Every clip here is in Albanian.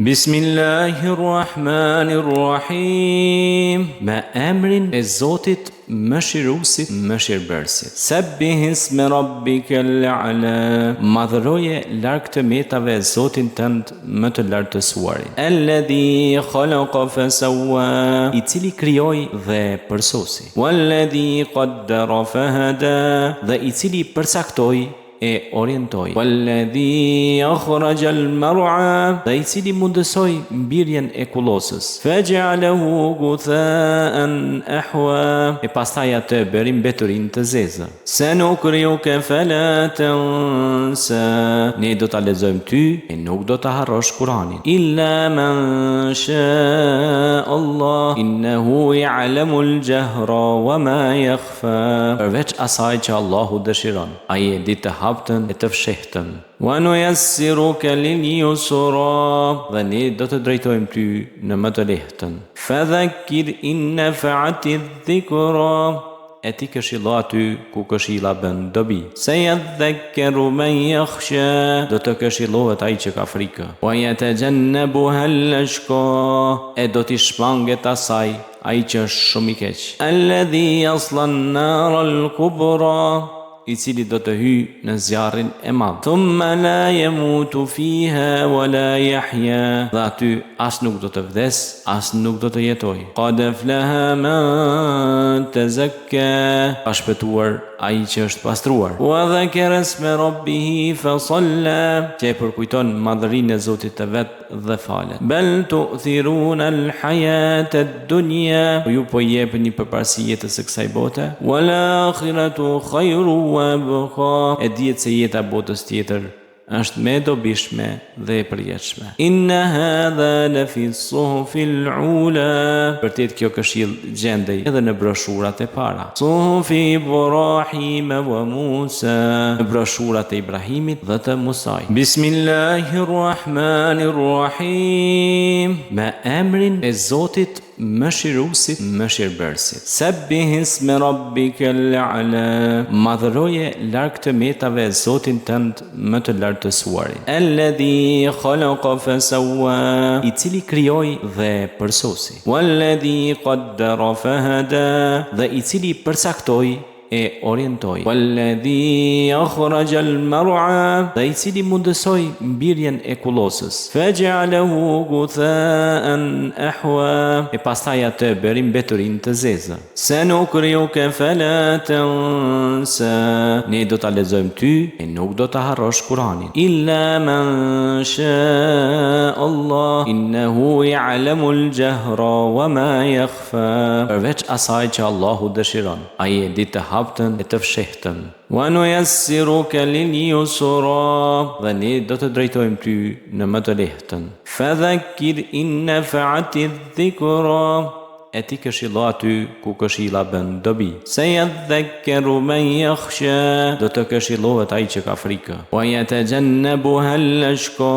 Bismillahirrahmanirrahim. Me emrin e Zotit mëshiruesit, mëshirbërësit. Sabbih isme rabbikal a'la. Madhëroje larg të metave Zotin tënd më të lartësuarin. Alladhi khalaqa fasawwa, i cili krijoi dhe përsosi. Walladhi qaddara fahada, dhe i cili përcaktoi e orientoj. Walladhi akhrajal mar'a, dhe i cili mundësoi mbirjen e kullosës. Faj'alahu gutha'an ahwa, e pastaj atë bëri mbeturin të zezë. Sanukriuka fala tansa, ne do ta lexojmë ty e nuk do ta harrosh Kur'anin. Illa man sha Allah, innahu ya'lamul jahra wa ma yakhfa, përveç asaj që Allahu dëshiron, ai e di të haptën e të fshehtën. Wa nuyassiruka lil yusra, dhe ne do të drejtojmë ty në më të lehtën. Fadhakkir in nafa'ati dhikra, e ti këshillo aty ku këshilla bën dobi. Sayadhakkaru man yakhsha, do të këshillohet ai që ka frikë. Wa yatajannabuha al-ashqa, e do t'i shmanget asaj ai që është shumë i keq. Alladhi yasla an-nar al-kubra, i cili do të hyjë në zjarrin e madh. Thumma la yamutu fiha wa la yahya, dhe aty as nuk do të vdes, as nuk do të jetoj. Qad aflaha man tazakka, ka shpëtuar ai që është pastruar. Wa dhakara isma rabbih fa salla, që e përkujton madhërinë e Zotit të vet dhe falet. Bal tu'thiruna al-hayata ad-dunya, ju po jepni përparësi jetës së kësaj bote. Wal akhiratu khairu wa abqa, e dihet se jeta botës tjetër është më e dobishme dhe e përjetshme. Inna hadha la fi suhufil ula, vërtet kjo këshill gjendej edhe në broshurat e para. Suhufi Ibrahim wa Musa, në broshurat e Ibrahimit dhe të Musait. Bismillahirrahmanirrahim. Me emrin e Zotit mëshiruesit, mëshirbërësit. Sabbih isme rabbikal a'la, madhëroje larg të metave Zotin tënd më të lartësuarin. Alladhi khalaqa fasawwa, i cili krijoi dhe përsosi. Walladhi qaddara fahada, dhe i cili përcaktoi e orientoj. Walladhi akhrajal mar'a, dhe i cili mundësoi mbirjen e kullosës. Faj'alahu gutha'an ahwa, e pastaj atë bëri mbeturin të zezë. Sanukriuka fala tansa, ne do ta lexojmë ty e nuk do ta harrosh Kur'anin. Illa man sha Allah, innahu ya'lamul jahra wa ma yakhfa, përveç asaj që Allahu dëshiron, ai e di të haptën e të fshehtën. Wa nuyassiruka lil yusra, dhe ne do të drejtojmë ty në më të lehtën. Fadhakkir in nafa'ati dhikra, e ti këshillo aty ku këshilla bën dobi. Sayadhakkaru man yakhsha, do të këshillohet ai që ka frikë. Wa yatajannabuha al-ashqa,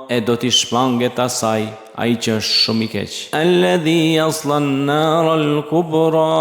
e do t'i shmanget asaj ai që është shumë i keq. Alladhi yasla an-nar al-kubra,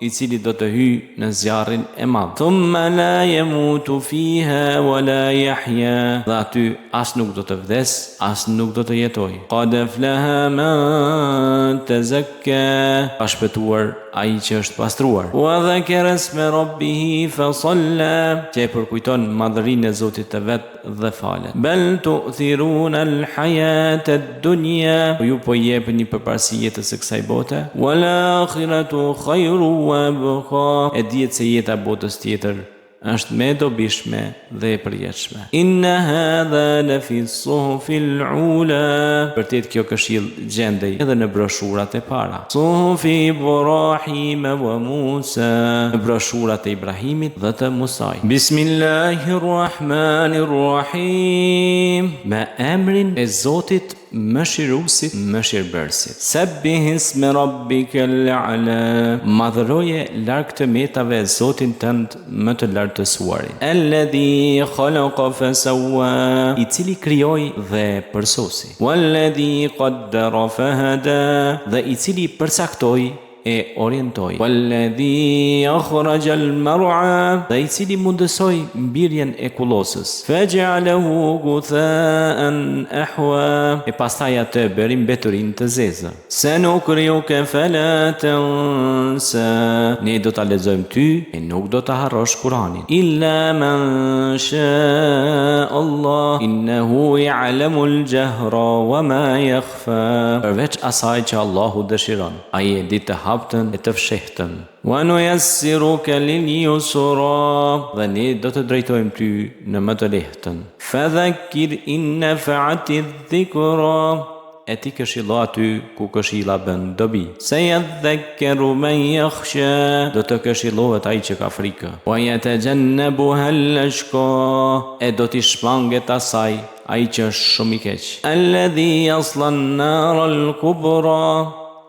i cili do të hyjë në zjarrin e madh. Thumma la yamutu fiha wa la yahya, dhe aty as nuk do të vdes, as nuk do të jetoj. Qad aflaha man tazakka, ka shpëtuar ai që është pastruar. Wa dhakara isma rabbih fa salla, që e përkujton madhërinë e Zotit të vet dhe falet. Bal tu'thiruna al-hayata ad-dunya, ju po jepni përparësi jetës së kësaj bote. Wal akhiratu khairu wa abqa, e dihet se jeta botës tjetër është më e dobishme dhe e përjetshme. Inna hadha la fi suhufil ula, vërtet kjo këshill gjendej edhe në broshurat e para. Suhufi Ibrahim wa Musa, në broshurat e Ibrahimit dhe të Musait. Bismillahirrahmanirrahim. Me emrin e Zotit mëshiruesit, mëshirbërësit. Sabbih isme rabbikal a'la, madhëroje larg të metave Zotin tënd më të lartësuarin. Alladhi khalaqa fasawwa, i cili krijoi dhe përsosi. Walladhi qaddara fahada, dhe i cili përcaktoi e orientoi. Walladhi akhraja al-mar'a, dhe I cili mundësoi mbirjen e kullosës. Faj'alahu gutha'an ahwa, e pastaj atë bëri mbeturin të zezë. Sanukriuka fala tansa, ne do ta lexojmë ty e nuk do ta harrosh Kur'anin. Illa man sha Allah, innahu ya'lamu al-jahra wa ma yakhfa, përveç asaj që Allahu dëshiron, ai e di të haptën e të fshehtën. Wa nuyassiruka lil yusra, dhe ne do të drejtojmë ty në më të lehtën. Fadhakkir in nafa'ati dhikra, e ti këshillo aty ku këshilla bën dobi. Sayadhakkaru man yakhsha, do të këshillohet ai që ka frikë. Wa yatajannabuha al-ashqa, e do t'i shmanget asaj ai që është shumë I keq. Alladhi yasla an-nar al-kubra,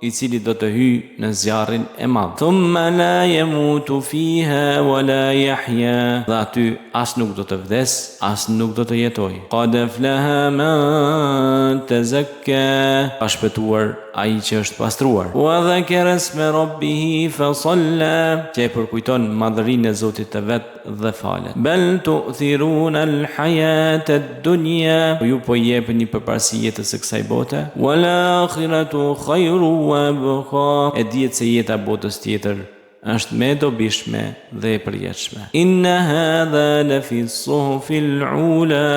I cili do të hyj në zjarrin e madh. Thumma la yamutu fiha wa la yahya, dhe aty as nuk do të vdes, as nuk do të jetoj. Qad aflaha man tazakka, ka shpëtuar ai që është pastruar. Wa dhakara isma rabbih fa salla, që përkujton madhërinë e Zotit të vet dhe falet. Bal tu'thiruna al-hayata ad-dunya, ju po jepni përparësi jetës së kësaj bote. Wal akhiratu khairu wa abqa, e dihet se jeta botës tjetër është më e dobishme dhe e përjetshme. Inna hadha la fi as-suhufil ula,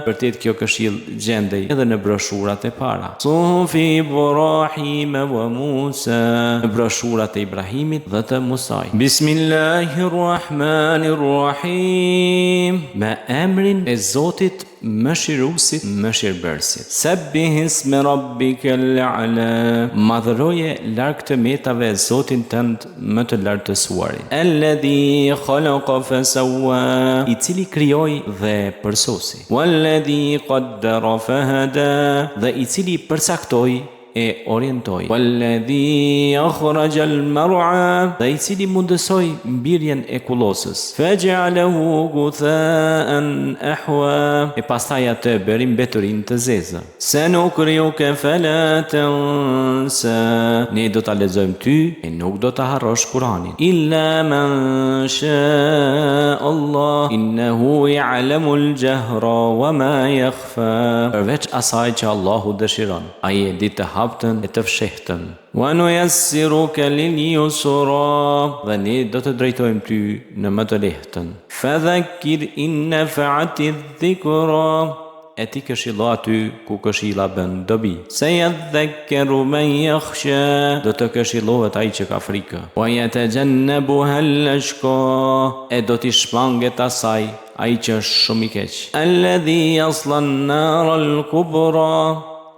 vërtet kjo këshill gjendej edhe në broshurat e para. Suhufi Ibrahim wa Musa, në broshurat e Ibrahimit dhe të Musait. Bismillahirrahmanirrahim, me emrin e Zotit Mëshiruesit, Mëshirbërësit. Sabbih isma rabbikal a'la, madhëroje larg të metave Zotin tënd më të lartësuarin. Alladhi khalaqa fasawwa, I cili krijoi dhe përsosi. Walladhi qaddara fahada, dhe I cili përcaktoi e orientoi. Walladhi akhraja al-mar'a, dhe I cili mundësoi mbirjen e kullosës. Faj'alahu gutha'an ahwa, e pastaj atë bëri mbeturin të zezë. Sanukriuka fala tansa, ne do ta lexojmë ty e nuk do ta harrosh Kur'anin. Illa man sha Allah, innahu ya'lamu al-jahra wa ma yakhfa, përveç asaj që Allahu dëshiron, ai e di të haptën e të fshehtën. Wa nuyassiruka lil yusra, dhe ne do të drejtojmë ty në më të lehtën. Fadhakkir in nafa'ati dhikra, e ti këshillo aty ku këshilla bën dobi. Sayadhakkaru man yakhsha, do të këshillohet ai që ka frikë. Wa yatajannabuha al-ashqa, e do t'i shmanget asaj ai që është shumë I keq. Alladhi yasla an-nar al-kubra,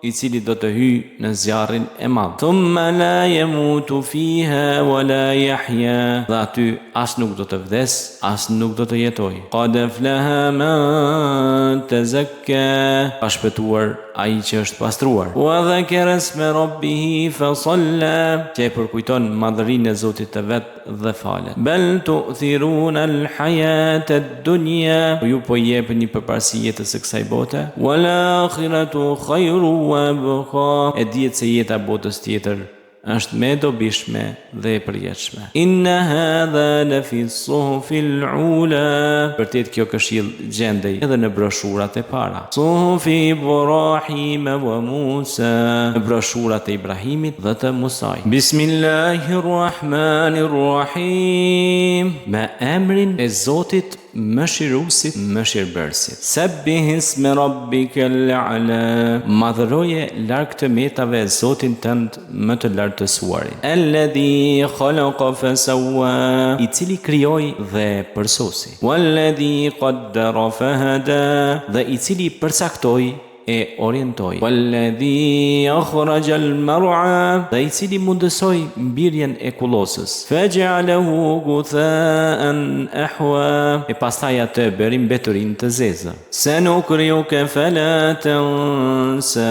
I cili do të hyj në zjarrin e madh. Thumma la yamutu fiha wa la yahya, dhe aty as nuk do të vdes, as nuk do të jetoj. Qad aflaha man tazakka, ka shpëtuar ai që është pastruar. Wa dhakara isma rabbih fa salla, që përkujton madhërinë e Zotit të vet dhe falet. Bal tu'thiruna al-hayata ad-dunya, ju po jepni përparësi jetës së kësaj bote. Wal akhiratu khairu wa abqa, e dihet se jeta botës tjetër është më e dobishme dhe e përjetshme. Inna hadha la fi as-suhufil ula, vërtet kjo këshill gjendej edhe në broshurat e para. Suhufi Ibrahim wa Musa, në broshurat e Ibrahimit dhe të Musait. Bismillahirrahmanirrahim, me emrin e Zotit Mëshiruesit, Mëshirbërësit. Sabbih isma rabbikal a'la, madhëroje larg të metave Zotin tënd më të lartësuarin. Alladhi khalaqa fasawwa, I cili krijoi dhe përsosi. Walladhi qaddara fahada, dhe I cili përcaktoi e orientoi. Walladhi akhraja al-mar'a, dhe I cili mundësoi mbirjen e kullosës. Faj'alahu gutha'an ahwa, e pastaj atë bëri mbeturin të zezë. Sanukriuka fala tansa,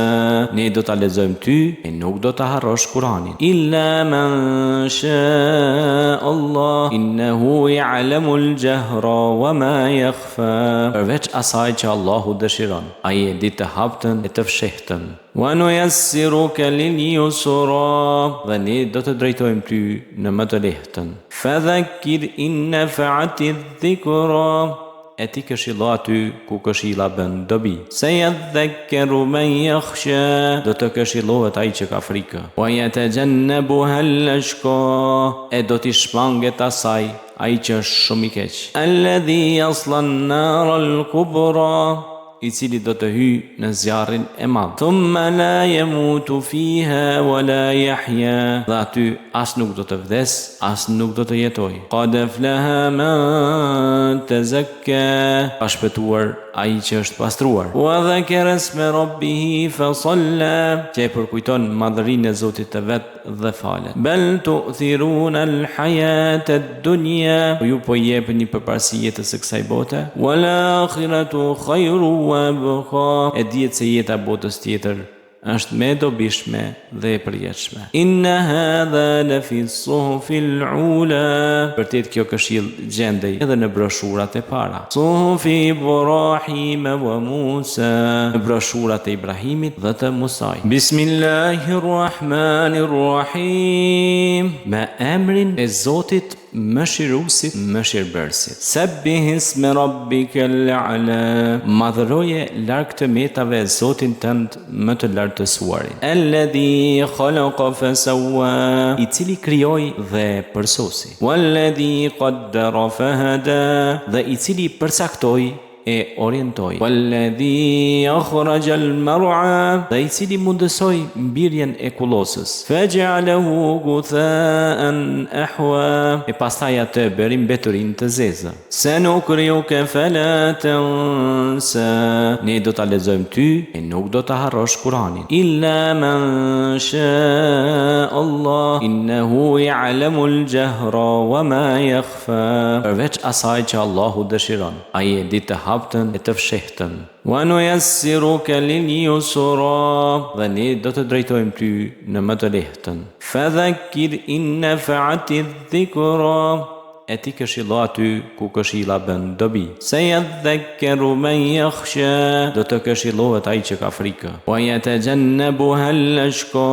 ne do ta lexojmë ty e nuk do ta harrosh Kur'anin. Illa man sha Allah, innahu ya'lamu al-jahra wa ma yakhfa, përveç asaj që Allahu dëshiron, ai e di të haptën e të fshehtën. Wa nuyassiruka lil yusra, dhe ne do të drejtojmë ty në më të lehtën. Fadhakkir in nafa'ati dhikra, e ti këshilla aty ku këshilla bën dobi. Sayadhakkaru man yakhsha, do të këshillohet ai që ka frikë. Wa yatajannabuha al-ashqa, e do t'i shmanget asaj ai që është shumë i keq. Alladhi yasla an-nar al-kubra, i cili do të hyj në zjarrin e madh. Thumma la yamutu fiha wa la yahya, dhe aty as nuk do të vdes, as nuk do të jetoj. Qad aflaha man tazakka, ka shpëtuar ai që është pastruar. Wa dhakara isma rabbih fa salla, që e përkujton madhërinë e Zotit të vet dhe falet. Bal tu'thiruna al-hayata ad-dunya, ju po jepni përparësi jetës së kësaj bote. Wal akhiratu khairu wa abqa, e dihet se jeta botës tjetër është më e dobishme dhe e përjetshme. Inna hadha la fi as-suhufil ula, vërtet kjo këshill gjendej edhe në broshurat e para. Suhufi Ibrahim wa Musa, në broshurat e Ibrahimit dhe të Musait. Bismillahir Rahmanir Rahim, me emrin e Zotit Mëshiruesit, Mëshirbërësit. Sabbih isma rabbikal a'la, madhëroje larg të metave Zotin tënd më të lartësuarin. Alladhi khalaqa fasawwa, i cili krijoi dhe përsosi. Walladhi qaddara fahada, dhe i cili përcaktoi e orientoi. Walladhi akhraja al-mar'a, dhe i cili mundësoi mbirjen e kullosës. Faj'alahu gutha'an ahwa, e pastaj atë bëri mbeturin të zezë. Sanukriuka fala tansa, ne do ta lexojmë ty e nuk do ta harrosh Kur'anin. Illa man sha Allah, innahu ya'lamu al-jahra wa ma yakhfa, përveç asaj që Allahu dëshiron, ai e di të haptën e të fshehtën. Wa nuyassiruka lil yusra, dhe ne do të drejtojmë ty në më të lehtën. Fadhakkir in nafa'ati dhikra, e ti këshillo aty ku këshilla bën dobi. Sayadhakkaru man yakhsha, do të këshillohet ai që ka frikë. Wa yatajannabuha al-ashqa,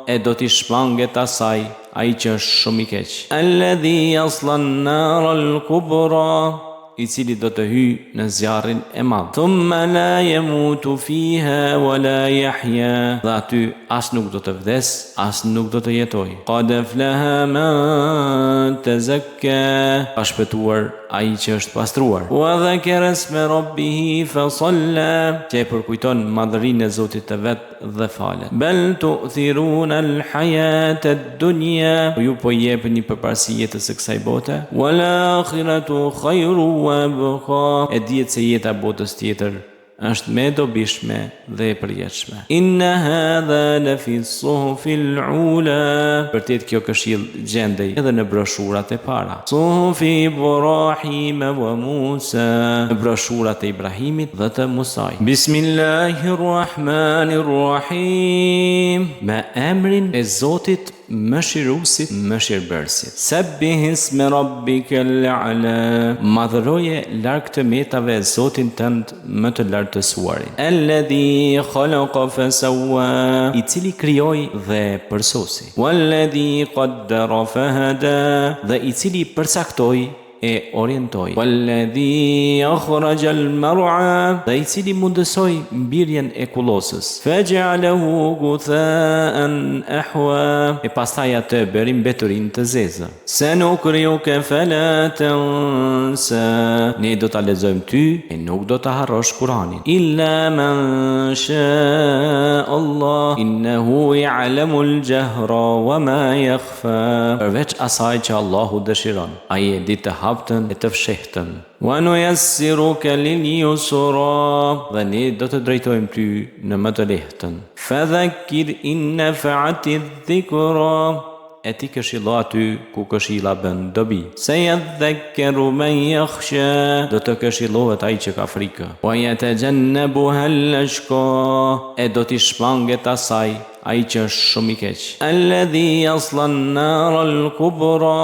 e do t'i shmanget asaj ai që është shumë i keq. Alladhi yasla an-nar al-kubra, i cili do të hyj në zjarrin e madh. Thumma la yamutu fiha wa la yahya, dhe aty as nuk do të vdes, as nuk do të jetoj. Qad aflaha man tazakka, ka shpëtuar ai që është pastruar. Wa dhakara isma rabbih fa salla, që e përkujton madhërinë e Zotit të vet dhe falet. Bal tu'thiruna al-hayata ad-dunya, ju po jepni përparësi jetës së kësaj bote. Wal akhiratu khairu wa abqa, e dihet se jeta botës tjetër është më e dobishme dhe e përjetshme. Inna hadha la fi as-suhufil ula, vërtet kjo këshill gjendej edhe në broshurat e para. Suhufi Ibrahim wa Musa, në broshurat e Ibrahimit dhe të Musait. Bismillahir Rahmanir Rahim, me emrin e Zotit Mëshiruesit, Mëshirbërësit. Sabbih isma rabbikal a'la, madhëroje larg të metave Zotin tënd më të lartësuarin. Alladhi khalaqa fasawwa, i cili krijoi dhe përsosi. Walladhi qaddara fahada, dhe i cili përcaktoi e orientoi. Walladhi akhraja al-mar'a, dhe i cili mundësoi mbirjen e kullosës. Faj'alahu gutha'an ahwa, e pastaj atë bëri mbeturin të zezë. Sanukriuka fala tansa, ne do ta lexojmë ty e nuk do ta harrosh Kur'anin. Illa man sha Allah, innahu ya'lamu al-jahra wa ma yakhfa, përveç asaj që Allahu dëshiron, ai e di të haptën e të fshehtën. Wa nuyassiruka lil yusra, dhe ne do të drejtojmë ty në më të lehtën. Fadhakkir in nafa'ati dhikra, e ti këshillo aty ku këshilla bën dobi. Sayadhakkaru man yakhsha, do të këshillohet ai që ka frikë. Wa yatajannabuha al-ashqa, e do t'i shmanget asaj ai që është shumë i keq. Alladhi yasla an-nar al-kubra,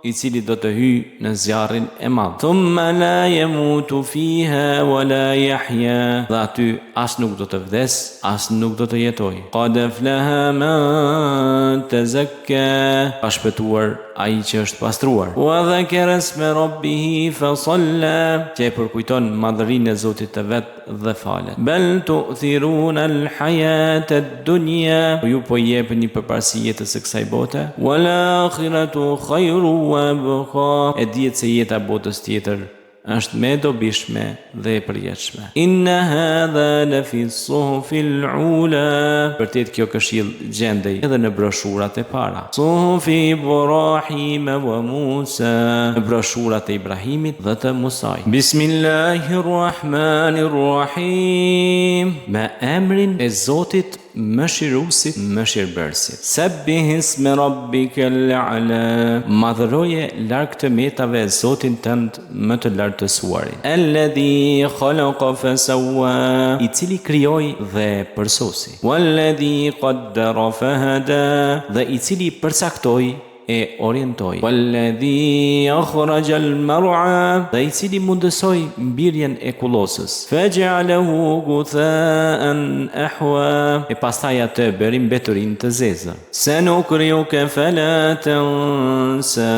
I cili do të hyjë në zjarrin e madh. Thumma la yamutu fiha wala yahya. Dhe aty as nuk do të vdes, as nuk do të jetoj. Qad aflaha man tazakka. Ka shpëtuar ai që është pastruar. Wa dhakara isma rabbih fa salla. Që përkujton madhërinë e Zotit të vet dhe falet. Bal tu'thiruna al-hayata ad-dunya. Ju po jepni përparësi jetës së kësaj bote. Wal akhiratu khairu wa abqa. E dihet se jeta botës tjetër është më e dobishme dhe e përjetshme. Inna hadha la fi as-suhufil ula. Vërtet kjo këshill gjendej edhe në broshurat e para. Suhufi Ibrahim wa Musa. Në broshurat e Ibrahimit dhe të Musait. Bismillahirrahmanirrahim. Me emrin e Zotit Mëshiruesit, Mëshirbërësit. Sabbih isma rabbikal a'la. Madhëroje larg të metave Zotin tënd më të lartësuarin. Alladhi khalaqa fasawwa. I cili krijoi dhe përsosi. Walladhi qaddara fahada. Dhe i cili përcaktoi e orientoi. Walladhi akhraja al-mar'a. Dhe i cili mundësoi mbirjen e kullosës. Faj'alahu gutha'an ahwa. E pastaj atë bëri mbeturin të zezë. Sanukriuka fala tansa.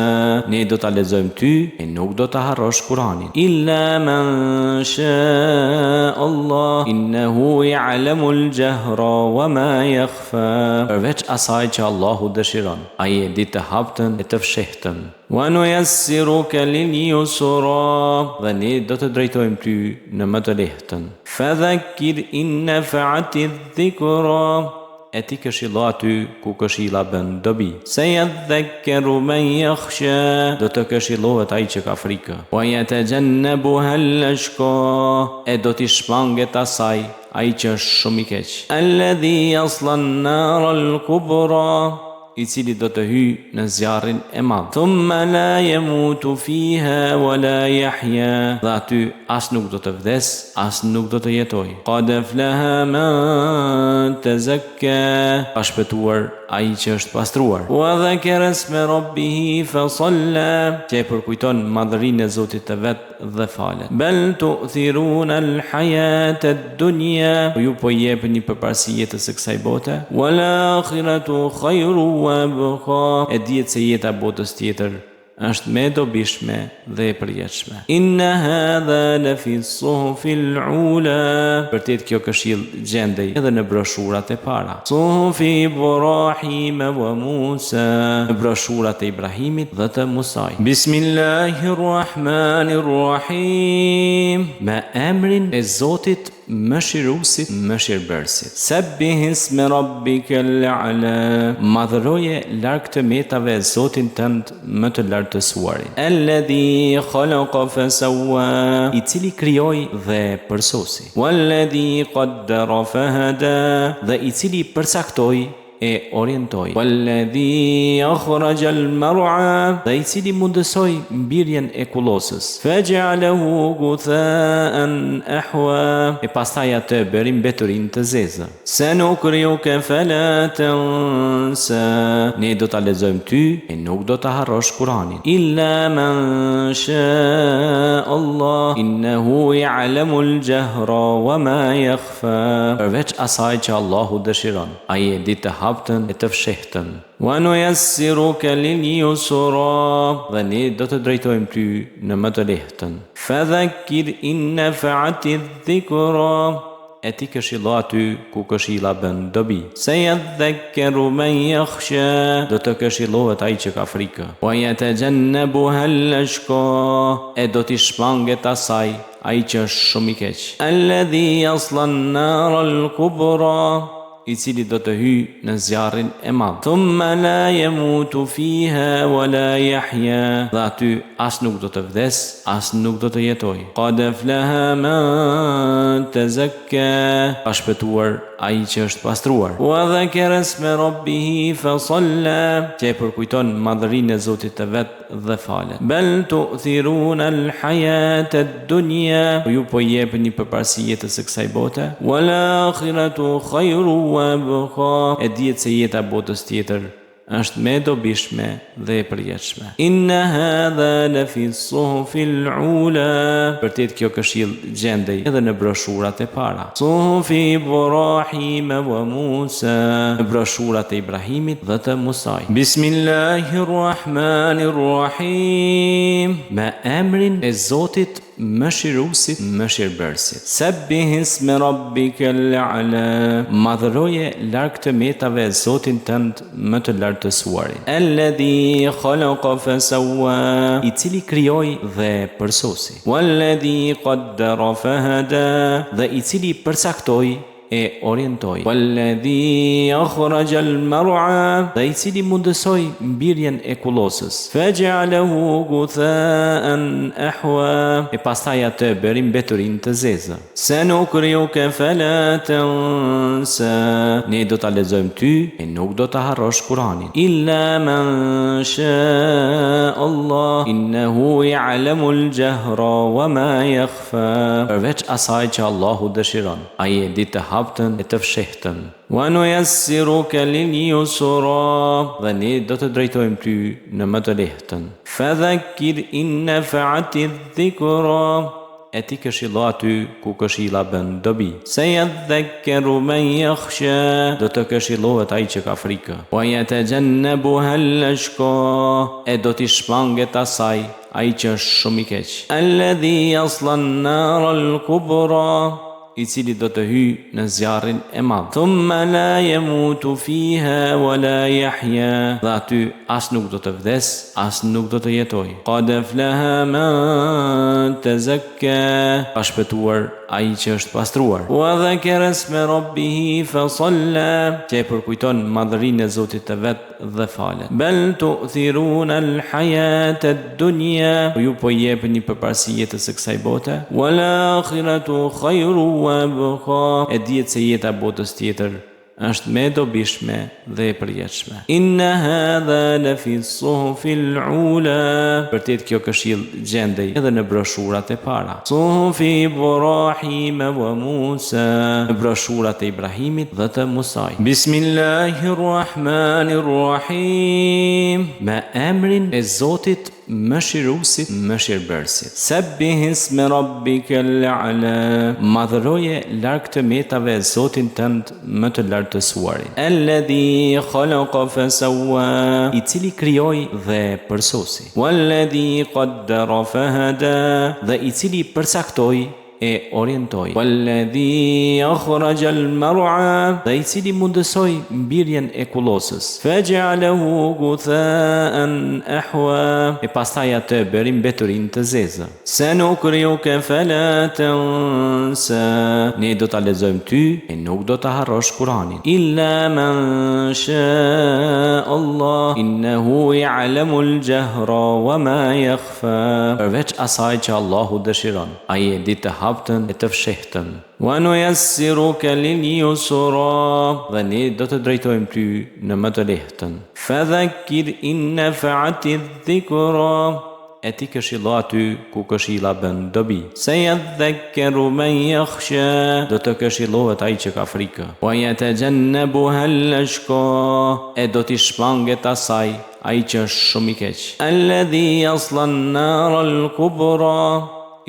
Ne do ta lexojmë ty e nuk do ta harrosh Kur'anin. Illa man sha Allah. Innahu ya'lamu al-jahra wa ma yakhfa. Përveç asaj që Allahu dëshiron. Ai e di të haptën e të fshehtën. Wa nuyassiruka lil yusra. Dhe ne do të drejtojmë ty në më të lehtën. Fadhakkir in nafa'ati dhikra. E ti këshillo aty ku këshilla bën dobi. Sayadhakkaru man yakhsha. Do të këshillohet ai që ka frikë. Wa yatajannabuha al-ashqa. E do t'i shmanget asaj ai që është shumë i keq. Alladhi yasla an-nar al-kubra. I cili do të hyjë në zjarrin e madh. Thumma la yamutu fiha wala yahya. Dhe aty as nuk do të vdes, as nuk do të jetoj. Qad aflaha man tazakka. Ka shpëtuar ai që është pastruar. Wa dhakara isma rabbih fa salla. Që përkujton madhërinë e Zotit të vet dhe falet. Bal tu'thiruna al-hayata ad-dunya. Ju po jepni përparësi jetës së kësaj bote. Wal akhiratu khairu wa abqa. E dihet se jeta botës tjetër është më e dobishme dhe e përjetshme. Inna hadha la fi as-suhufil ula. Vërtet kjo këshill gjendej edhe në broshurat e para. Suhufi Ibrahim wa Musa. Në broshurat e Ibrahimit dhe të Musait. Bismillahirrahmanirrahim. Me emrin e Zotit Mëshiruesit, Mëshirbërësit. Sabbih isma rabbikal a'la. Madhëroje larg të metave Zotin tënd më të lartësuarin. Alladhi khalaqa fasawwa. I cili krijoi dhe përsosi. Walladhi qaddara fahada. Dhe i cili përcaktoi e orientoi. Walladhi akhraja al-mar'a. Dhe i cili mundësoi mbirjen e kullosës. Faj'alahu gutha'an ahwa. E pastaj atë bëri mbeturin të zezë. Sanukriuka fala tansa. Ne do ta lexojmë ty e nuk do ta harrosh Kur'anin. Illa man sha Allah. Innahu ya'lamu al-jahra wa ma yakhfa. Përveç asaj që Allahu dëshiron. Ai e di të haptën e të fshehtën. Wa nuyassiruka lil yusra. Dhe ne do të drejtojmë ty në më të lehtën. Fadhakkir in nafa'ati dhikra. E ti këshillo aty ku këshilla bën dobi. Sayadhakkaru man yakhsha. Do të këshillohet ai që ka frikë. Wa yatajannabuha al-ashqa. E do t'i shmanget asaj ai që është shumë i keq. Alladhi yasla an-nar al-kubra. I cili do të hyjë në zjarrin e madh. Thumma la yamutu fiha wala yahya. Dhe aty as nuk do të vdes, as nuk do të jetoj. Qad aflaha man tazakka. Ka shpëtuar ai që është pastruar. Wa dhakara isma rabbih fa salla. Që përkujton madhërinë e Zotit të vet dhe falet. Bal tu'thiruna al-hayata ad-dunya. Ju po jepni përparësi jetës së kësaj bote. Wal akhiratu khairu wa abqa. E dihet se jeta botës tjetër është me dobishme dhe e përjetshme. Inna hadha lafi s-suhufil ula. Vërtet kjo këshill gjendej edhe në broshurat e para. Suhufi Ibrahim wa Musa. Në broshurat e Ibrahimit dhe të Musaj. Bismillahirrahmanirrahim. Me emrin e Zotit Mëshiruesit, Mëshirbërësit. Sabbih isma rabbikal a'la. Madhëroje larg të metave Zotin tënd më të lartësuarin. Alladhi khalaqa fasawwa. I cili krijoi dhe përsosi. Walladhi qaddara fahada. Dhe i cili përcaktoi e orientoi. Walladhi akhraja al-mar'a. Dhe i cili mundësoi mbirjen e kullosës. Faj'alahu gutha'an ahwa. E pastaj atë bëri mbeturin të zezë. Sanukriuka fala tansa. Ne do ta lexojmë ty e nuk do ta harrosh Kur'anin. Illa man sha Allah innahu ya'lamu al-jahra wa ma yakhfa. Përveç asaj që Allahu dëshiron. Ai e di të haptën e të fshehtën. Wa nuyassiruka lil-yusra. Dhe ne do të drejtojmë ty në më të lehtën. Fadhakkir in nafa'ati dhikra. E ti këshillo aty ku këshilla bën dobi. Sayadhakkaru man yakhsha. Do të këshillohet ai që ka frikë. Wa yatajannabuha al-ashqa. E do t'i shmanget asaj ai që është shumë i keq. Alladhi yasla an-nar al-kubra. I cili do të hyjë në zjarrin e madh. Thumma la yamutu fiha wa la yahya. Dhe aty as nuk do të vdes, as nuk do të jetoj. Qad aflaha man tazakka. Ka shpëtuar ai që është pastruar. Wa dhakara isma rabbih fa salla. Që përkujton madhërinë e Zotit të vet dhe falet. Bal tu'thiruna al-hayata ad-dunya. Ju po jepni përparësi jetës së kësaj bote. Wal akhiratu khairu wa abqa. E dihet se jeta botës tjetër është me dobishme dhe e përjetshme. Inna hadha lafi s-suhufil ula. Vërtet kjo këshill gjendej edhe në broshurat e para. Suhufi Ibrahim wa Musa. Në broshurat e Ibrahimit dhe të Musaj. Bismillahirrahmanirrahim. Me emrin e Zotit Mëshiruesit, Mëshirbërësit. Sabbih isma rabbikal a'la. Madhëroje larg të metave Zotin tënd më të lartësuarin. Alladhi khalaqa fasawwa. I cili krijoi dhe përsosi. Walladhi qaddara fahada. Dhe i cili përcaktoi e orientoi. Walladhi akhraja al-mar'a. Dhe i cili mundësoi mbirjen e kullosës. Faj'alahu gutha'an ahwa. E pastaj atë bëri mbeturin të zezë. Sanukriuka fala tansa. Ne do ta lexojmë ty e nuk do ta harrosh Kur'anin. Illa man sha Allah innahu ya'lamu al-jahra wa ma yakhfa. Përveç asaj që Allahu dëshiron. Ai e di të haptën e të fshehtën. Wa nuyassiruka lil-yusra. Dhe ne do të drejtojmë ty në më të lehtën. Fadhakkir in nafa'ati dhikra. E ti këshillo aty ku këshilla bën dobi. Sayadhakkaru man yakhsha. Do të këshillohet ai që ka frikë. Wa yatajannabuha al-ashqa. E do t'i shmanget asaj ai që është shumë i keq. Alladhi yasla an-nar al-kubra.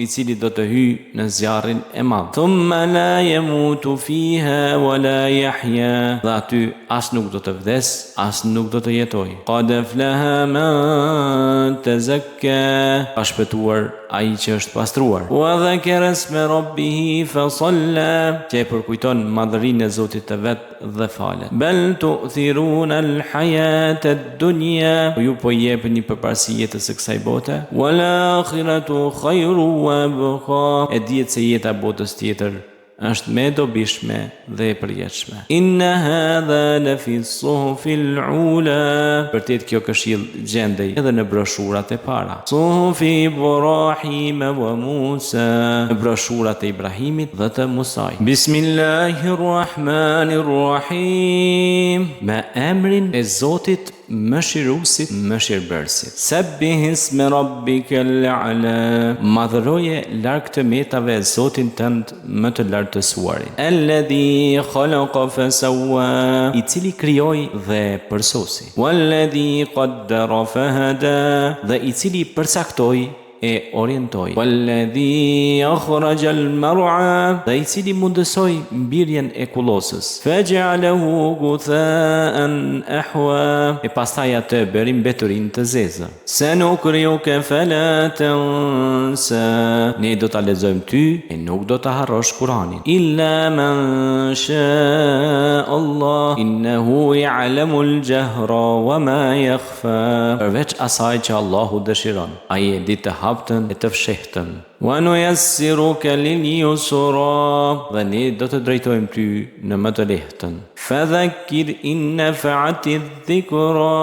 I cili do të hyjë në zjarrin e madh. Thumma la yamutu fiha wa la yahya. Dhe aty as nuk do të vdes, as nuk do të jetoj. Qad aflaha man tazakka. Ka shpëtuar ai që është pastruar. Wa dhakara isma rabbih fa salla. Që përkujton madhërinë e Zotit të vet dhe falet. Bal tu'thiruna al-hayata ad-dunya. Ju po jepni përparësi jetës së kësaj bote. Wal akhiratu khairu wa abqa. E dihet se jeta botës tjetër është me dobishme dhe e përjetshme. Inna hadha lafi s-suhufil ula. Vërtet kjo këshill gjendej edhe në broshurat e para. Suhufi Ibrahim wa Musa. Në broshurat e Ibrahimit dhe të Musaj. Bismillahirrahmanirrahim. Me emrin e Zotit mëshiruesit, mëshirbërësit. Sabbih isme rabbikal a'la. Madhëroje larg të metave Zotin tënd më të lartësuarin. Alladhi khalaqa fasawwa. I cili krijoi dhe përsosi. Walladhi qaddara fahada. Dhe i cili përcaktoi e orientoi. Walladhi akhraja al-mar'a. Dhe i cili mundësoi mbirjen e kullosës. Faj'alahu gutha'an ahwa. E pastaj atë bëri mbeturin të zezë. Sanukriuka fala tansa. Ne do ta lexojmë ty e nuk do ta harrosh Kur'anin. Illa man sha Allah innahu ya'lamu al-jahra wa ma yakhfa. Përveç asaj që Allahu dëshiron. Ai e di të haptën e të fshehtën. Wa nuyassiruka lil yusra. Dhe ne do të drejtojmë ty në më të lehtën. Fadhakkir in nafa'ati dhikra.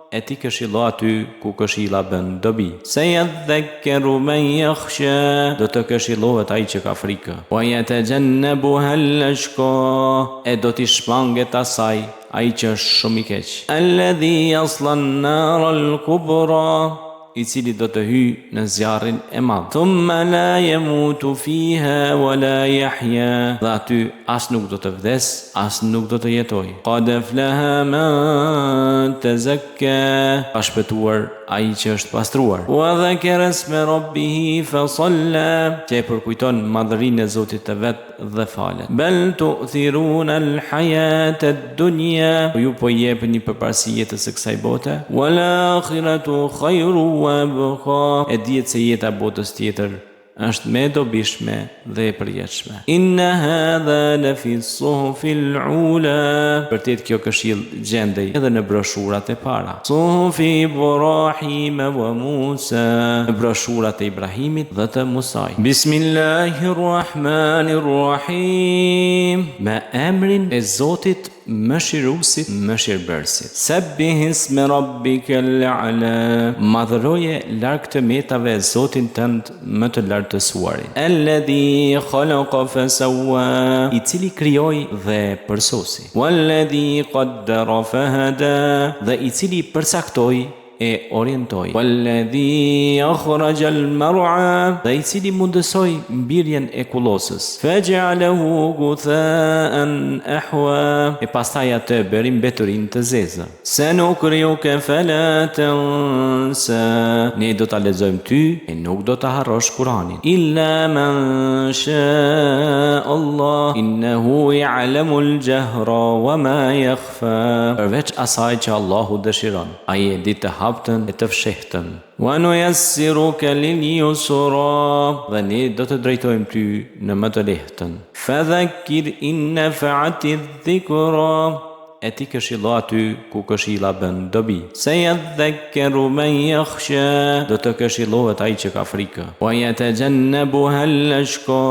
E ti këshillo aty ku këshilla bën dobi. Sayadhakkaru man yakhsha. Do të këshillohet ai që ka frikë. Wa yatajannabuha al-ashqa. E do t'i shmanget asaj ai që është shumë i keq. Alladhi yasla an-nar al-kubra. I cili do të hyj në zjarrin e madh. Thumma la yamutu fiha wa la yahya. Dhe aty as nuk do të vdes, as nuk do të jetoj. Qad aflaha man tazakka. Ka shpëtuar ai që është pastruar. Wa dhakara isma rabbih fa salla. Që përkujton madhërinë e Zotit të vet dhe falet. Bal tu'thiruna al-hayata ad-dunya. Ju po jepni përparësi jetës së kësaj bote. Wal akhiratu khairu wa abqa. E dihet se jeta botës tjetër është më e dobishme dhe e përjetshme. Inna hadha la fi as-suhufil ula. Vërtet kjo këshill gjendej edhe në broshurat e para. Suhufi Ibrahim wa Musa. Në broshurat e Ibrahimit dhe të Musait. Bismillahir rahmanir rahim. Me emrin e Zotit mëshiruesit, mëshirbërësit. Sabbih isme rabbikal a'la. Madhëroje larg të metave Zotin tënd më të lartësuarin. Alladhi khalaqa fasawwa. I cili krijoi dhe përsosi. Walladhi qaddara fahada. Dhe i cili përcaktoi e orientoi. Walladhi akhraja al-mar'a. Dhe i cili mundësoi mbirjen e kullosës. Faj'alahu gutha'an ahwa. E pastaj atë bëri mbeturin të zezë. Sanukriuka fala tansa. Ne do ta lexojmë ty e nuk do ta harrosh Kur'anin. Illa man sha Allah innahu ya'lamu al-jahra wa ma yakhfa. Përveç asaj që Allahu dëshiron. Ai e di të haptën e të fshehtën. Wa nuyassiruka lil yusra. Dhe ne do të drejtojmë ty në më të lehtën. Fadhakkir in nafa'ati dhikra. E ti këshillo aty ku këshilla bën dobi. Sayadhakkaru man yakhsha. Do të këshillohet ai që ka frikë. Wa yatajannabuha al-ashqa.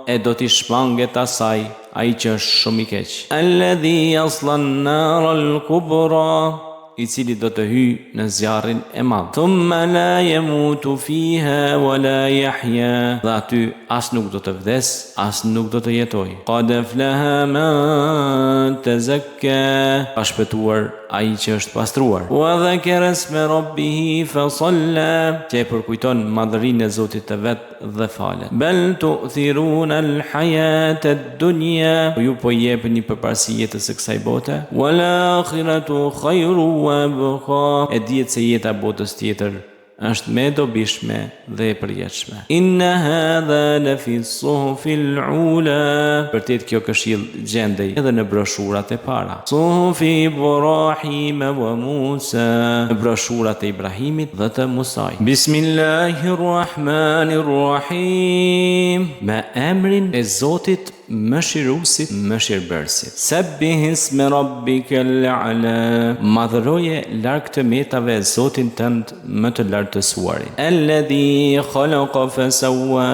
E do t'i shmanget asaj ai që është shumë i keq. Alladhi yasla an-nar al-kubra. I cili do të hyj në zjarrin e madh. Thumma la yamutu fiha wa la yahya. Dhe aty as nuk do të vdes, as nuk do të jetoj. Qad aflaha man tazakka. Ka shpëtuar ai që është pastruar. Wa dhakara isma rabbih fa salla. Që përkujton madhërinë e Zotit të vet dhe falet. Bal tu'thiruna al-hayata ad-dunya. Ju po jepni përparësi jetës së kësaj bote. Wal akhiratu khairu wa abqa. E dihet se jeta botës tjetër është më e dobishme dhe e përjetshme. Inna hadha la fi as-suhufil ula. Vërtet kjo këshill gjendej edhe në broshurat e para. Suhufi Ibrahim wa Musa. Në broshurat e Ibrahimit dhe të Musait. Bismillahir rahmanir rahim. Me emrin e Zotit mëshiruesit, mëshirbërësit. Sabbih isme rabbikal a'la. Madhëroje larg të metave Zotin tënd më të lartësuarin. Alladhi khalaqa fasawwa.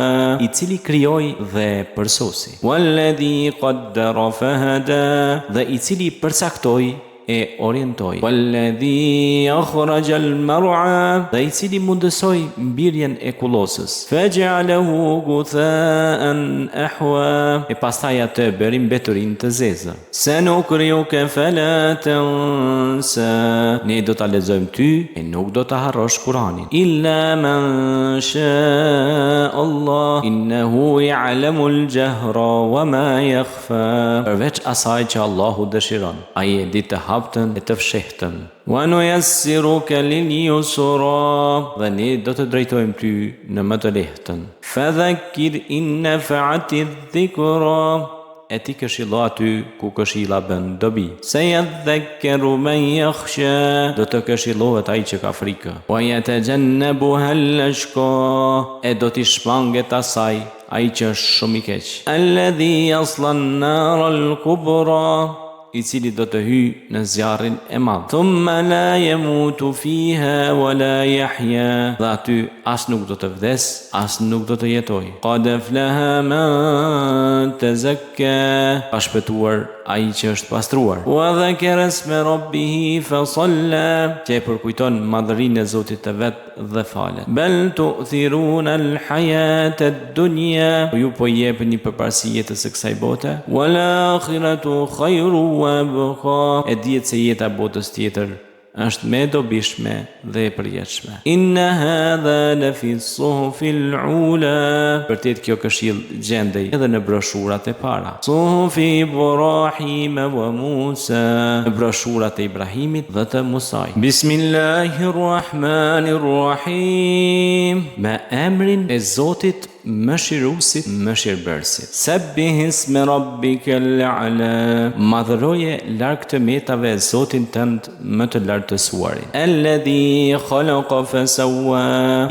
I cili krijoi dhe përsosi. Walladhi qaddara fahada. Dhe i cili përcaktoi e orientoj. Walladhi akhraja al-mar'a, dhe I cili mundësoi mbirjen e kullosës. Faj'alahu gutha'an ahwa, e pastaj atë bëri mbeturin të zezë. Sanukriuka fala tansa, ne do ta lexojmë ty e nuk do ta harrosh Kur'anin. Illa man sha Allah, innahu ya'lamu al-jahra wa ma yakhfa, përveç asaj që Allahu dëshiron, ai e di të haptën e të fshehtën. Wa nuyassiruka lil yusra, dhe ne do të drejtojmë ty në më të lehtën. Fadhakkir in nafa'ati dhikra, e ti këshillo aty ku këshilla bën dobi. Sayadhakkaru man yakhsha, do të këshillohet ai që ka frikë. Wa yatajannabuha al-ashqa, e do t'i shmanget asaj ai që është shumë I keq. Alladhi yasla an-nar al-kubra, I cili do të hyj në zjarrin e madh. Thumma la yamutu fiha wa la yahya, dhe aty as nuk do të vdes, as nuk do të jetoj. Qad aflaha man tazakka, ka shpëtuar ai që është pastruar. Wa dhakara isma rabbih fa salla, që përkujton madhërinë e Zotit të vet dhe falet. Bal tu'thiruna al-hayata ad-dunya, ju po jepni përparësi jetës së kësaj bote. Wal akhiratu khairu wa abqa, e dihet se jeta botës tjetër është më e dobishme dhe e përjetshme. Inna hadha la fi as-suhufil ula, vërtet kjo këshill gjendej edhe në broshurat e para. Suhufi Ibrahim wa Musa, në broshurat e Ibrahimit dhe të Musait. Bismillahir Rahmanir Rahim, me emrin e Zotit Mëshiruesit, Mëshirbërësit. Sabbih isma rabbikal a'la, madhëroje larg të metave Zotin tënd më të lartësuarin. Alladhi khalaqa fasawwa,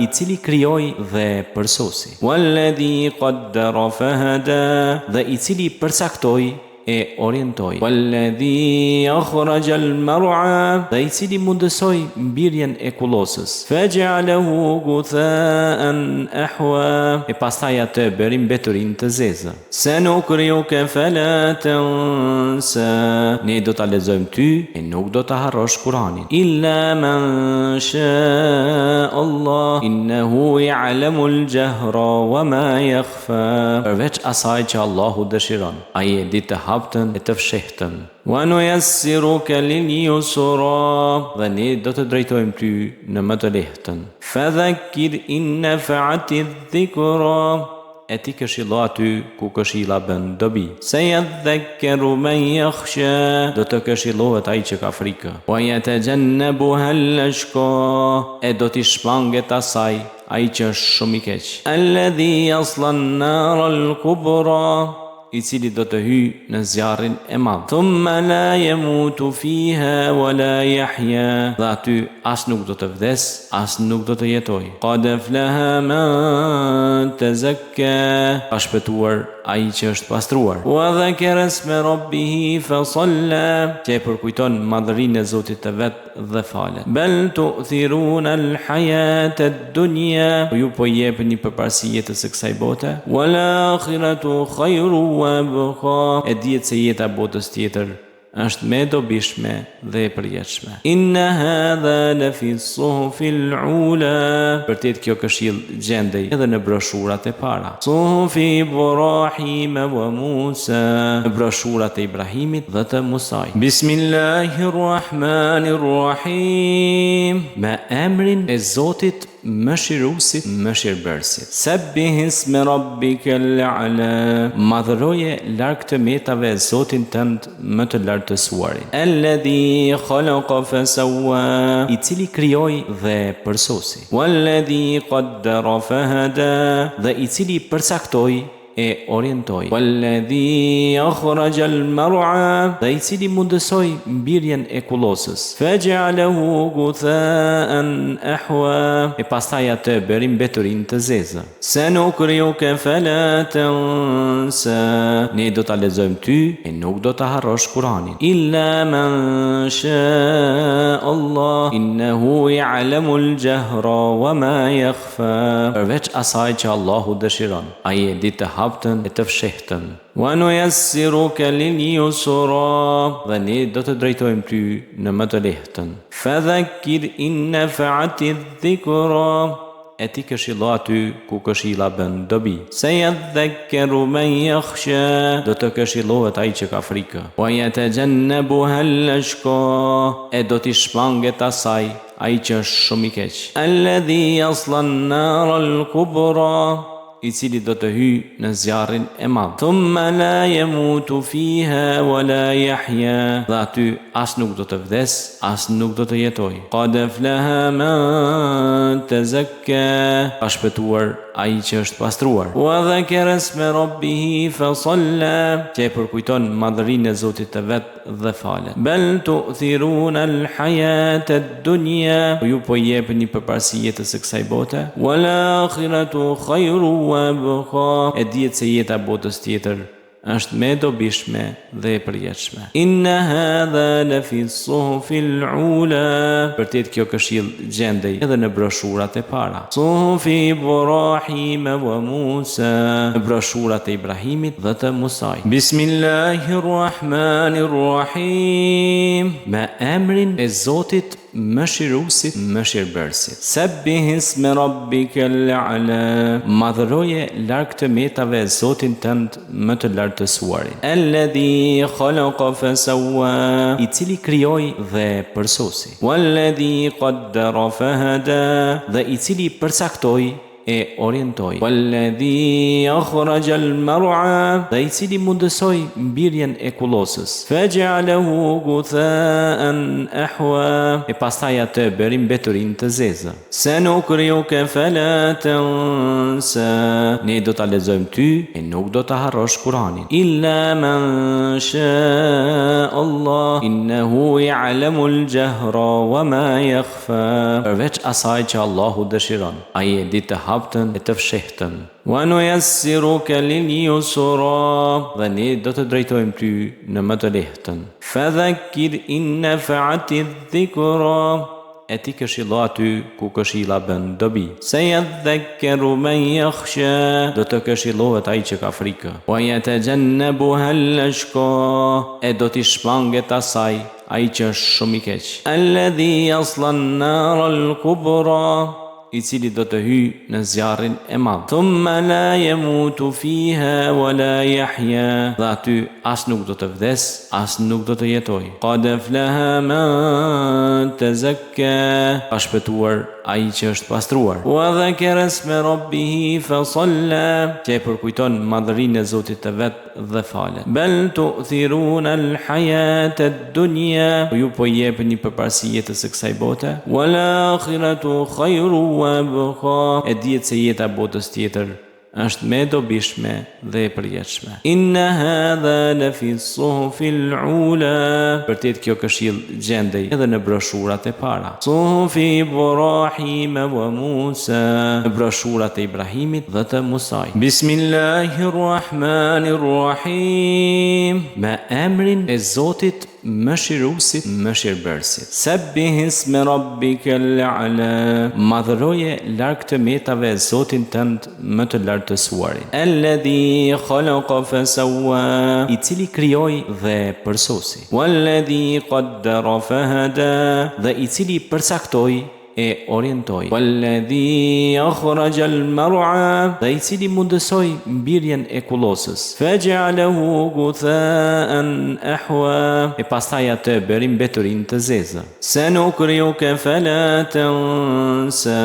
I cili krijoi dhe përsosi. Walladhi qaddara fahada, dhe I cili përcaktoi e orientoj. Walladhi akhraja al-mar'a, dhe I cili mundësoi mbirjen e kullosës. Faj'alahu gutha'an ahwa, e pastaj atë bëri mbeturin të zezë. Sanukriuka fala tansa, ne do ta lexojmë ty e nuk do ta harrosh Kur'anin. Illa man sha Allah, innahu ya'lamu al-jahra wa ma yakhfa, përveç asaj që Allahu dëshiron, ai e di të haptën e të fshehtën. Wa nuyassiruka lil yusra, dhe ne do të drejtojmë ty në më të lehtën. Fadhakkir in nafa'ati dhikra, e ti këshillo aty ku këshilla bën dobi. Sayadhakkaru man yakhsha, do të këshillohet ai që ka frikë. Wa yatajannabuha al-ashqa, e do t'i shmanget asaj ai që është shumë I keq. Alladhi yasla an-nar al-kubra, I cili do të hyj në zjarrin e madh. Thumma la yamutu fiha wa la yahya, dhe aty as nuk do të vdes, as nuk do të jetoj. Qad aflaha man tazakka, ka shpëtuar ai që është pastruar. Wa dhakara isma rabbih fa salla, që përkujton madhërinë e Zotit të vet dhe falet. Bal tu'thiruna al-hayata ad-dunya, ju po jepni përparësi jetës së kësaj bote. Wal akhiratu khairu wa abqa, e dihet se jeta botës tjetër është më e dobishme dhe e përjetshme. Inna hadha la fi as-suhufil ula, vërtet kjo këshill gjendej edhe në broshurat e para. Suhufi Ibrahim wa Musa, në broshurat e Ibrahimit dhe të Musait. Bismillahir Rahmanir Rahim, me emrin e Zotit Mëshiruesit, Mëshirbërësit. Sabbih isma rabbikal a'la, madhëroje larg të metave Zotin tënd më të lartësuarin. Alladhi khalaqa fasawwa, I cili krijoi dhe përsosi. Walladhi qaddara fahada, dhe I cili përcaktoi e orientoj. Walladhi akhraja al-mar'a, dhe I cili mundësoi mbirjen e kullosës. Faj'alahu gutha'an ahwa, e pastaj atë bëri mbeturin të zezë. Sanukriuka fala tansa, ne do ta lexojmë ty e nuk do ta harrosh Kur'anin. Illa man sha Allah, innahu ya'lamu al-jahra wa ma yakhfa, përveç asaj që Allahu dëshiron, ai e di të haptën e të fshehtën. Wa nuyassiruka lil yusra, dhe ne do të drejtojmë ty në më të lehtën. Fadhakkir in nafa'ati dhikra, e ti këshillo aty ku këshilla bën dobi. Sayadhakkaru man yakhsha, do të këshillohet ai që ka frikë. Wa yatajannabuha al-ashqa, e do t'i shmanget asaj ai që është shumë i keq. Alladhi yasla an-nar al-kubra, i cili do të hyj në zjarrin e madh. Thumma la yamutu fiha wa la yahya, dhe aty as nuk do të vdes, as nuk do të jetoj. Qad aflaha man tazakka, ka shpëtuar ai që është pastruar. Wa dhakara isma rabbih fa salla, që e përkujton madhërinë e Zotit të vet dhe falet. Bal tu'thiruna al-hayata ad-dunya, ju po jepni përparësi jetës së kësaj bote. Wal akhiratu khairu wa abqa, e dihet se jeta botës tjetër është më e dobishme dhe e përjetshme. Inna hadha la fi suhufil ula, vërtet kjo këshill gjendej edhe në broshurat e para. Suhufi Ibrahim wa Musa, në broshurat e Ibrahimit dhe të Musait. Bismillahirrahmanirrahim, me emrin e Zotit Mëshiruesit, Mëshirbërësit. Sabbih isma rabbikal a'la, madhëroje larg të metave Zotin tënd më të lartësuarin. Alladhi khalaqa fasawwa, i cili krijoi dhe përsosi. Walladhi qaddara fahada, dhe i cili përcaktoi e orientoi. Walladhi akhraja al-mar'a, dhe i cili mundësoi mbirjen e kullosës. Faj'alahu gutha'an ahwa, e pastaj atë bëri mbeturin të zezë. Sanukriuka fala tansa, ne do ta lexojmë ty e nuk do ta harrosh Kur'anin. Illa man sha Allah, innahu ya'lamu al-jahra wa ma yakhfa, përveç asaj që Allahu dëshiron, ai e di të haptën e të fshehtën. Wa nuyassiruka lil yusra, dhe ne do të drejtojmë ty në më të lehtën. Fadhakkir in nafa'ati dhikra, e ti këshillo aty ku këshilla bën dobi. Sayadhakkaru man yakhsha, do të këshillohet ai që ka frikë. Wa yatajannabuha al-ashqa, e do t'i shmanget asaj ai që është shumë i keq. Alladhi yasla an-nar al-kubra, i cili do të hyj në zjarrin e madh. Thumma la yamutu fiha wa la yahya, dhe aty as nuk do të vdes, as nuk do të jetoj. Qad aflaha man tazakka, ka shpëtuar ai që është pastruar. Wa dhakara isma rabbih fa salla, që e përkujton madhërinë e Zotit të vet dhe falet. Bal tu'thiruna al-hayata ad-dunya, ju po jepni përparësi jetës së kësaj bote. Wal akhiratu khairu wa abqa, e dihet se jeta botës tjetër është më e dobishme dhe e përjetshme. Inna hadha la fi suhufil ula, vërtet kjo këshill gjendej edhe në broshurat e para. Suhufi Ibrahim wa Musa, në broshurat e Ibrahimit dhe të Musait. Bismillahirrahmanirrahim, me emrin e Zotit Mëshiruesit, Mëshirbërësit. Sabbih isma rabbikal a'la, madhëroje larg të metave Zotin tënd më të lartësuarin. Alladhi khalaqa fasawwa, i cili krijoi dhe përsosi. Walladhi qaddara fahada, dhe i cili përcaktoi e orientoi. Walladhi akhraja al-mar'a, dhe i cili mundësoi mbirjen e kullosës. Faj'alahu gutha'an ahwa, e pastaj atë bëri mbeturin të zezë. Sanukriuka fala tansa,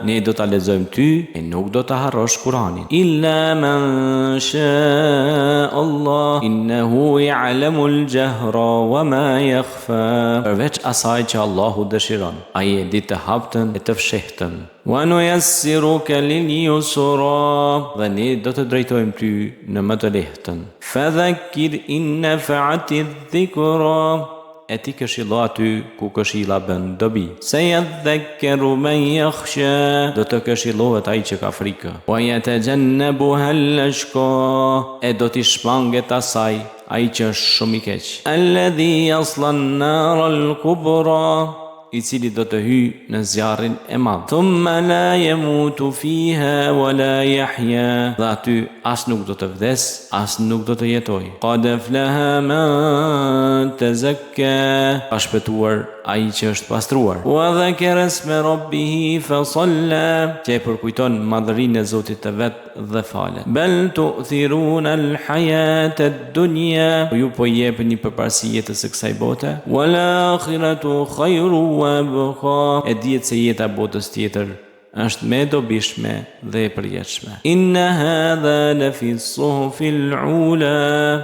ne do ta lexojmë ty e nuk do ta harrosh Kur'anin. Illa man sha Allah, innahu ya'lamu al-jahra wa ma yakhfa, përveç asaj që Allahu dëshiron, ai e di të haptën e të fshehtën. Wa nuyassiruka lil yusra, dhe ne do të drejtojmë ty në më të lehtën. Fadhakkir in nafa'ati dhikra, e ti këshillo aty ku këshilla bën dobi. Sayadhakkaru man yakhsha, do të këshillohet ai që ka frikë. Wa yatajannabuha al-ashqa, e do t'i shmanget asaj ai që është shumë i keq. Alladhi yasla an-nar al-kubra, I cili do të hyjë në zjarrin e madh. Thumma la yamutu fiha wala yahya. Dhe aty as nuk do të vdes, as nuk do të jetoj. Qad aflaha man tazakka. Ka shpëtuar ai që është pastruar. Wa dhakara isma rabbih fa salla. Që përkujton madhërinë e Zotit të vet dhe falet. Bal tu'thiruna al-hayata ad-dunya. Ju po jepni përparësi jetës së kësaj bote. Wal akhiratu khairu wa abqa. E dihet se jeta botës tjetër është më e dobishme dhe e përjetshme. Inna hadha la fi as-suhufil ula.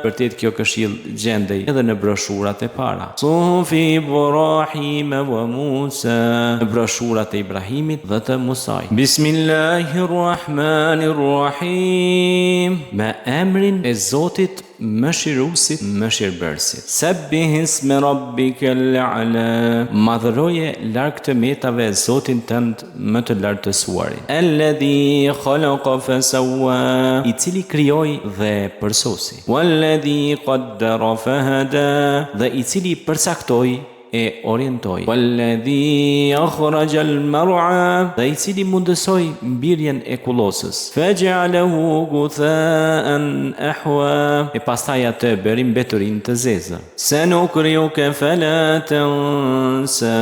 Vërtet kjo këshill gjendej edhe në broshurat e para. Suhufi Ibrahim wa Musa. Në broshurat e Ibrahimit dhe të Musait. Bismillahirrahmanirrahim. Me emrin e Zotit Mëshiruesit, Mëshirbërësit. Sabbih isma rabbikal a'la. Madhëroje larg të metave Zotin tënd më të lartësuarin. Alladhi khalaqa fasawwa. I cili krijoi dhe përsosi. Walladhi qaddara fahada. Dhe i cili përcaktoi e orientoi. Walladhi akhraja al-mar'a. Dhe i cili mundësoi mbirjen e kullosës. Faj'alahu gutha'an ahwa. E pastaj atë bëri mbeturin të zezë. Sanukriuka fala tansa.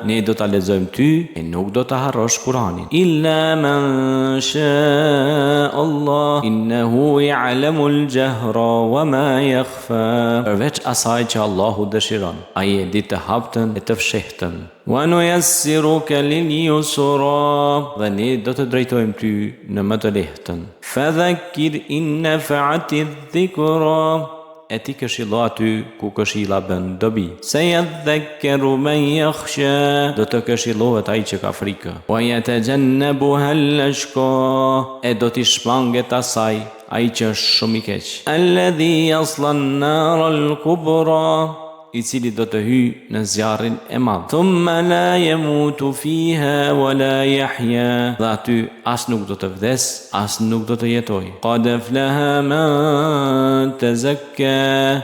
Ne do ta lexojmë ty e nuk do ta harrosh Kur'anin. Illa man sha Allah. Innahu ya'lamu al-jahra wa ma yakhfa. Përveç asaj që Allahu dëshiron. Ai e di të haptën e të fshehtën. Wa nuyassiruka lil yusra. Dhe ne do të drejtojmë ty në më të lehtën. Fadhakkir in nafa'ati dhikra. E ti këshillo aty ku këshilla bën dobi. Sayadhakkaru man yakhsha. Do të këshillohet ai që ka frikë. Wa yatajannabuha al-ashqa. E do t'i shmanget asaj ai që është shumë i keq. Alladhi yasla an-nar al-kubra. I cili do të hyjë në zjarrin e madh. Thumma la yamutu fiha wala yahya. Dhe aty as nuk do të vdes, as nuk do të jetoj. Qad aflaha man tazakka.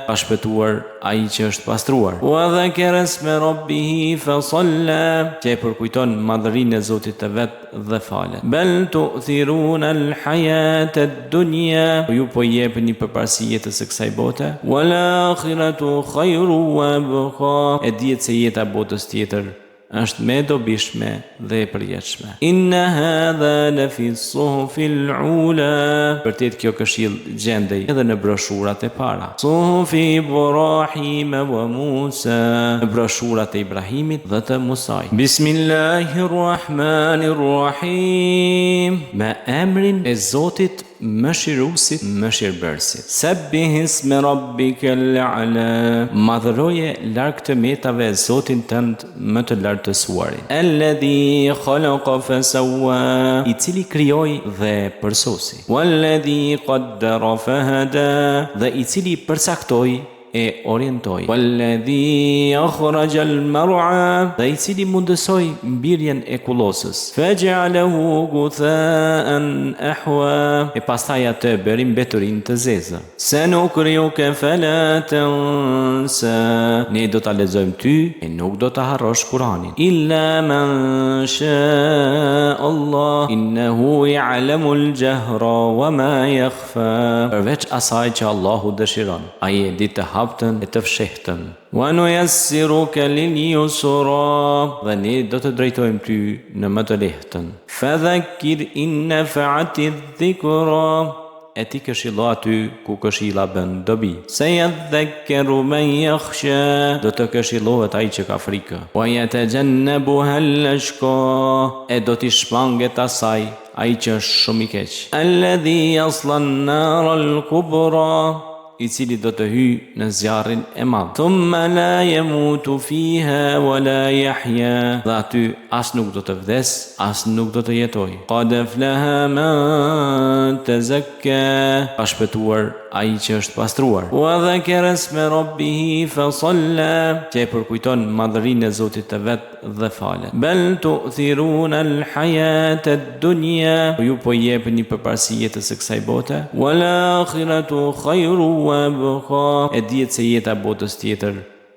Ka shpëtuar ai që është pastruar. Wa dhakara isma rabbih fa salla. Që përkujton madhërinë e Zotit të vet dhe falet. Bal tu'thiruna al-hayata ad-dunya. Ju po jepni përparësi jetës së kësaj bote. Wal akhiratu khairu wa abqa. E dihet se jeta botës tjetër është më e dobishme dhe e përjetshme. Inna hadha la fi as-suhufil ula. Vërtet kjo këshill gjendej edhe në broshurat e para. Suhufi Ibrahim wa Musa. Në broshurat e Ibrahimit dhe të Musait. Bismillahirrahmanirrahim. Me emrin e Zotit Mëshiruesit, Mëshirbërësit. Sabbih isma rabbikal a'la. Madhëroje larg të metave Zotin tënd më të lartësuarin. Alladhi khalaqa fasawwa. I cili krijoi dhe përsosi. Walladhi qaddara fahada. Dhe i cili përcaktoi e orientoi. Walladhi akhraja al-mar'a. Dhe i cili mundësoi mbirjen e kullosës. Faj'alahu gutha'an ahwa. E pastaj atë bëri mbeturin të zezë. Sanukriuka fala tansa. Ne do ta lexojmë ty e nuk do ta harrosh Kur'anin. Illa man sha Allah. Innahu ya'lamu al-jahra wa ma yakhfa. Përveç asaj që Allahu dëshiron. Ai e di të haptën e të fshehtën. Wa nuyassiruka lil yusra. Dhe ne do të drejtojmë ty në më të lehtën. Fadhakkir in nafa'ati dhikra. E ti këshillo aty ku këshilla bën dobi. Sayadhakkaru man yakhsha. Do të këshillohet ai që ka frikë. Wa yatajannabuha al-ashqa. E do t'i shmanget asaj ai që është shumë i keq. Alladhi yasla an-nar al-kubra. I cili do të hyjë në zjarrin e madh. Thumma la yamutu fiha wala yahya. Dhe aty as nuk do të vdes, as nuk do të jetoj. Qad aflaha man tazakka. Ka shpëtuar ai që është pastruar. Wa dhakara isma rabbih fa salla. Që përkujton madhërinë e Zotit të vet dhe falet. Bal tu'thiruna al-hayata ad-dunya. Ju po jepni përparësi jetës së kësaj bote. Wal akhiratu khairu wa abqa. E dihet se jeta botës tjetër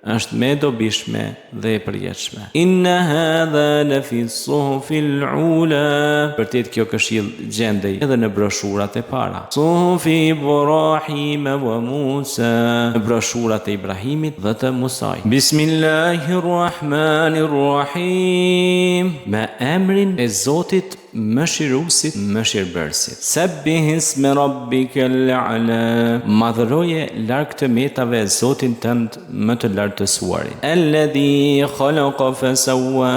është me dobishme dhe e përjetshme. Inna hadha lafi s-suhufil ula. Vërtet kjo këshill gjendej edhe në broshurat e para. Suhufi Ibrahim wa Musa. Në broshurat e Ibrahimit dhe të Musait. Bismillahirrahmanirrahim. Me emrin e Zotit Mëshiruesit, Mëshirbërësit. Sabbih isme rabbikal a'la. Madhëroje larg të metave Zotin tënd më të lartësuarin. Alladhi khalaqa fasawwa.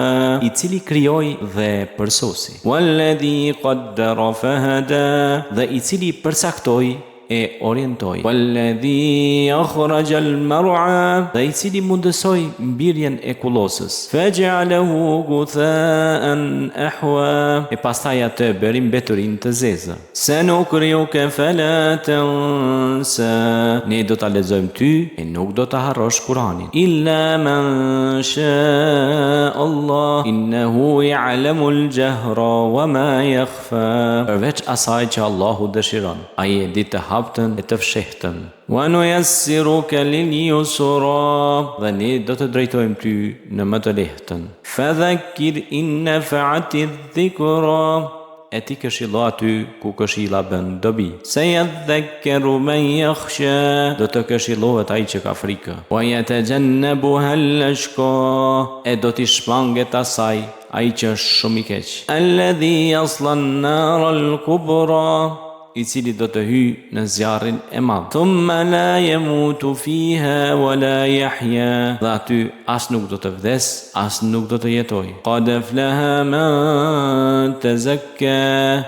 I cili krijoi dhe përsosi. Walladhi qaddara fahada. Dhe i cili përsaktoi e orientoi. Walladhi akhraja al-mar'a. Dhe i cili mundësoi mbirjen e kullosës. Faj'alahu gutha'an ahwa. E pastaj atë bëri mbeturin të zezë. Sanukriuka fala tansa. Ne do ta lexojmë ty e nuk do ta harrosh Kur'anin. Illa man sha Allah innahu ya'lamu al-jahra wa ma yakhfa. Përveç asaj që Allahu dëshiron. Ai e di të haptën e të fshehtën. Wa nuyassiruka lil yusra. Dhe ne do të drejtojmë ty në më të lehtën. Fadhakkir in nafa'ati dhikra. E ti këshillo aty ku këshilla bën dobi. Sayadhakkaru man yakhsha. Do të këshillohet ai që ka frikë. Wa yatajannabuha al-ashqa. E do t'i shmanget asaj ai që është shumë i keq. Alladhi yasla an-nar al-kubra. I cili do të hyjë në zjarrin e madh. Thumma la yamutu fiha wa la yahya. Dhe aty as nuk do të vdes, as nuk do të jetoj. Qad aflaha man tazakka.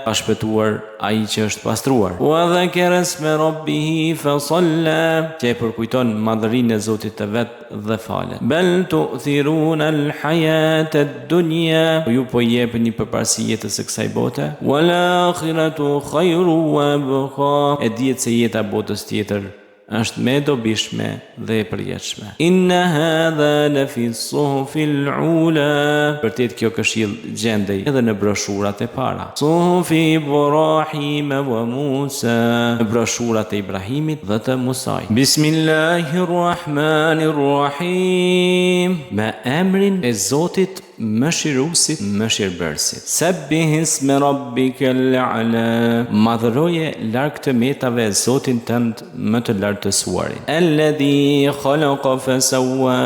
Ka shpëtuar ai që është pastruar. Wa dhakara isma rabbih fa salla. Që përkujton madhërinë e Zotit të vet dhe falet. Bal tu'thiruna al-hayata ad-dunya. Ju po jepni përparësi jetës së kësaj bote. Wal akhiratu khairu wa abqa. E dihet se jeta botës tjetër është me dobishme dhe e përjetshme. Inna hadha lafi s-suhufil ula. Vërtet kjo këshill gjendej edhe në broshurat e para. Suhufi Ibrahim wa Musa. Në broshurat e Ibrahimit dhe të Musait. Bismillahirrahmanirrahim. Me emrin e Zotit Mëshiruesit, Mëshirbërësit. Sabbih isme rabbikal a'la. Madhëroje larg të metave Zotin tënd më të lartësuarin. Alladhi khalaqa fasawwa.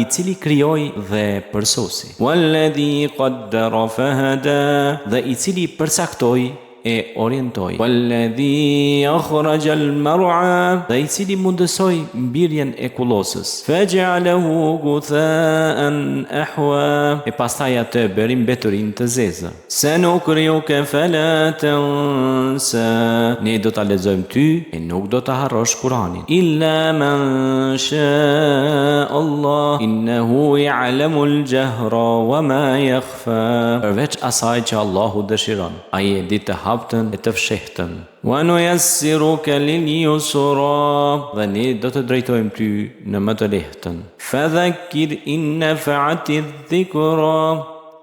I cili krijoi dhe përsosi. Walladhi qaddara fahada. Dhe i cili përsaktoi e orientoi. Walladhi akhraja al-mar'a. Dhe i cili mundësoi mbirjen e kullosës. Faj'alahu gutha'an ahwa. E pastaj atë bëri mbeturin të zezë. Sanukriuka fala tansa. Ne do ta lexojmë ty e nuk do ta harrosh Kur'anin. Illa man sha Allah innahu ya'lamu al-jahra wa ma yakhfa. Përveç asaj që Allahu dëshiron. Ai e di të haptën e të fshehtën. Wa nuyassiruka lil yusra. Dhe ne do të drejtojmë ty në më të lehtën. Fadhakkir in nafa'ati dhikra.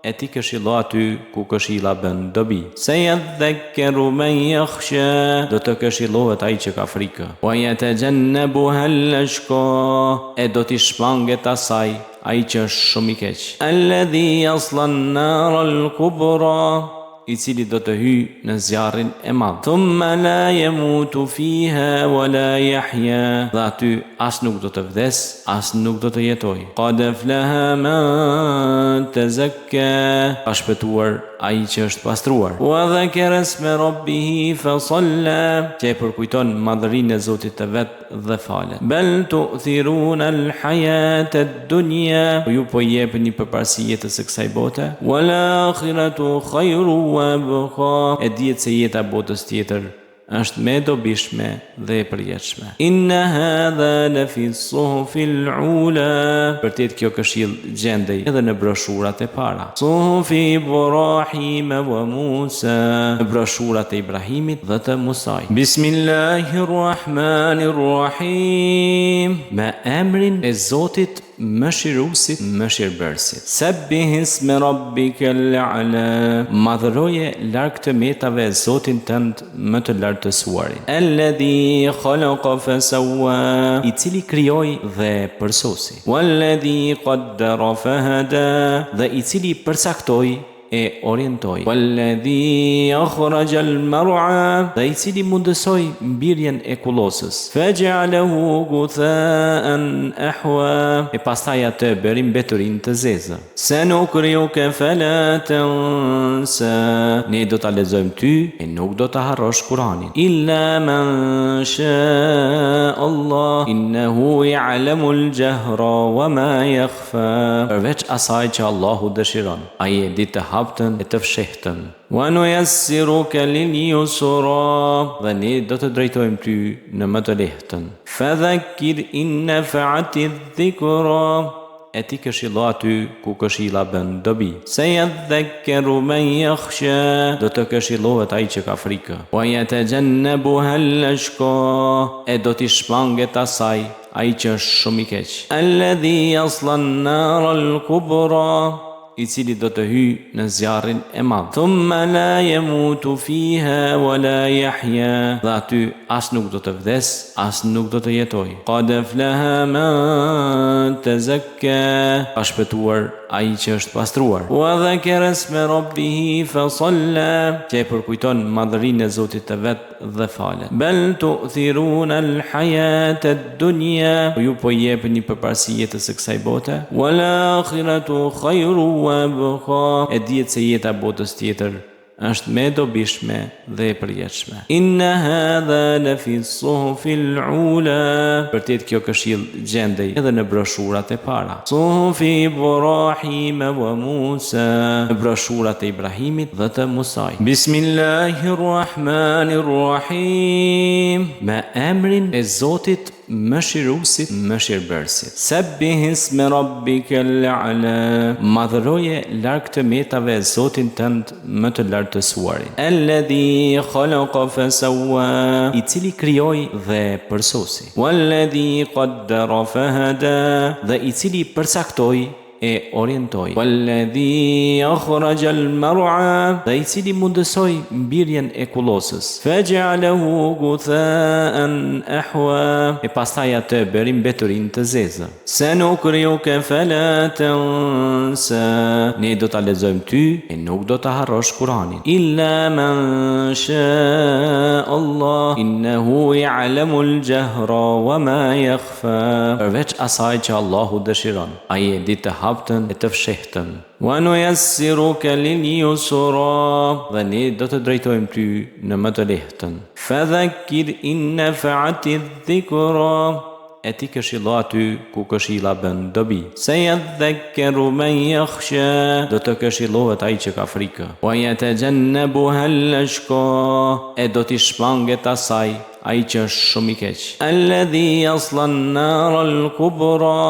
E ti këshillo aty ku këshilla bën dobi. Sayadhakkaru man yakhsha. Do të këshillohet ai që ka frikë. Wa yatajannabuha al-ashqa. E do t'i shmanget asaj ai që është shumë i keq. Alladhi yasla an-nar al-kubra. I cili do të hyjë në zjarrin e madh. Thumma la yamutu fiha wa la yahya. Dhe aty as nuk do të vdes, as nuk do të jetoj. Qad aflaha man tazakka. Ka shpëtuar ai që është pastruar. Wa dhakara isma rabbih fa salla. Që përkujton madhërinë e Zotit të vet dhe falet. Bal tu'thiruna al-hayata ad-dunya. Ju po jepni përparësi jetës së kësaj bote. Wal akhiratu khairu wa abqa. E dihet se jeta botës tjetër është me dobishme dhe e përjetshme. Inna hadha lafi s-suhufil ula. Vërtet kjo këshill gjendej edhe në broshurat e para. Suhufi Ibrahim wa Musa. Në broshurat e Ibrahimit dhe të Musait. Bismillahirrahmanirrahim. Me emrin e Zotit mëshiruesit, mëshirbërësit. Sabbih isma rabbikal a'la. Madhëroje larg të metave Zotin tënd më të lartësuarin. Alladhi khalaqa fasawwa. I cili krijoi dhe përsosi. Walladhi qaddara fahada. Dhe i cili përcaktoi e orientoi. Walladhi akhraja al-mar'a. Dhe i cili mundësoi mbirjen e kullosës. Faj'alahu gutha'an ahwa. E pastaj atë bëri mbeturin të zezë. Sanukriuka fala tansa. Ne do ta lexojmë ty e nuk do ta harrosh Kur'anin. Illa man sha Allah innahu ya'lamu al-jahra wa ma yakhfa. Përveç asaj që Allahu dëshiron. Ai e di të haptën e të fshehtën. Wa nuyassiruka lil yusra. Dhe ne do të drejtojmë ty në më të lehtën. Fadhakkir in nafa'ati dhikra. E ti këshillo aty ku këshilla bën dobi. Sayadhakkaru man yakhsha. Do të këshillohet ai që ka frikë. Wa yatajannabuha al-ashqa. E do t'i shmanget asaj ai që është shumë i keq. Alladhi yasla an-nar al-kubra. I cili do të hyj në zjarrin e madh. Thumma la yamutu fiha wa la yahya. Dhe aty as nuk do të vdes, as nuk do të jetoj. Qad aflaha man tazakka. Ka shpëtuar ai që është pastruar. Wa dhakara isma rabbih fa salla. Që përkujton madhërinë e Zotit të vet dhe falet. Bal tu'thiruna al-hayata ad-dunya. Ju po jepni përparësi jetës së kësaj bote. Wal akhiratu khairu wa abqa. E dihet se jeta botës tjetër është më e dobishme dhe e përjetshme. Inna hadha la fi as-suhufil ula. Vërtet kjo këshill gjendej edhe në broshurat e para. Suhufi Ibrahim wa Musa. Në broshurat e Ibrahimit dhe të Musait. Bismillahirrahmanirrahim. Me emrin e Zotit mëshiruesit, mëshirbërësit. Sabbih isma rabbikal a'la. Madhëroje larg të metave Zotin tënd më të lartësuarin. Alladhi khalaqa fasawwa. I cili krijoi dhe përsosi. Walladhi qaddara fahada. Dhe i cili përcaktoi e orientoi. Walladhi akhraja al-mar'a. Dhe i cili mundësoi mbirjen e kullosës. Faj'alahu gutha'an ahwa. E pastaj atë bëri mbeturin të zezë. Sanukriuka fala tansa. Ne do ta lexojmë ty e nuk do ta harrosh Kur'anin. Illa man sha Allah innahu ya'lamu al-jahra wa ma yakhfa. Përveç asaj që Allahu dëshiron. Ai e di të haptën e të fshehtën. Wa nuyassiruka lil yusra. Dhe ne do të drejtojmë ty në më të lehtën. Fadhakkir in nafa'ati dhikra. E ti këshillo aty ku këshilla bën dobi. Sayadhakkaru man yakhsha. Do të këshillohet ai që ka frikë. Wa yatajannabuha al-ashqa. E do t'i shmanget asaj ai që është shumë i keq. Alladhi yasla an-nar al-kubra.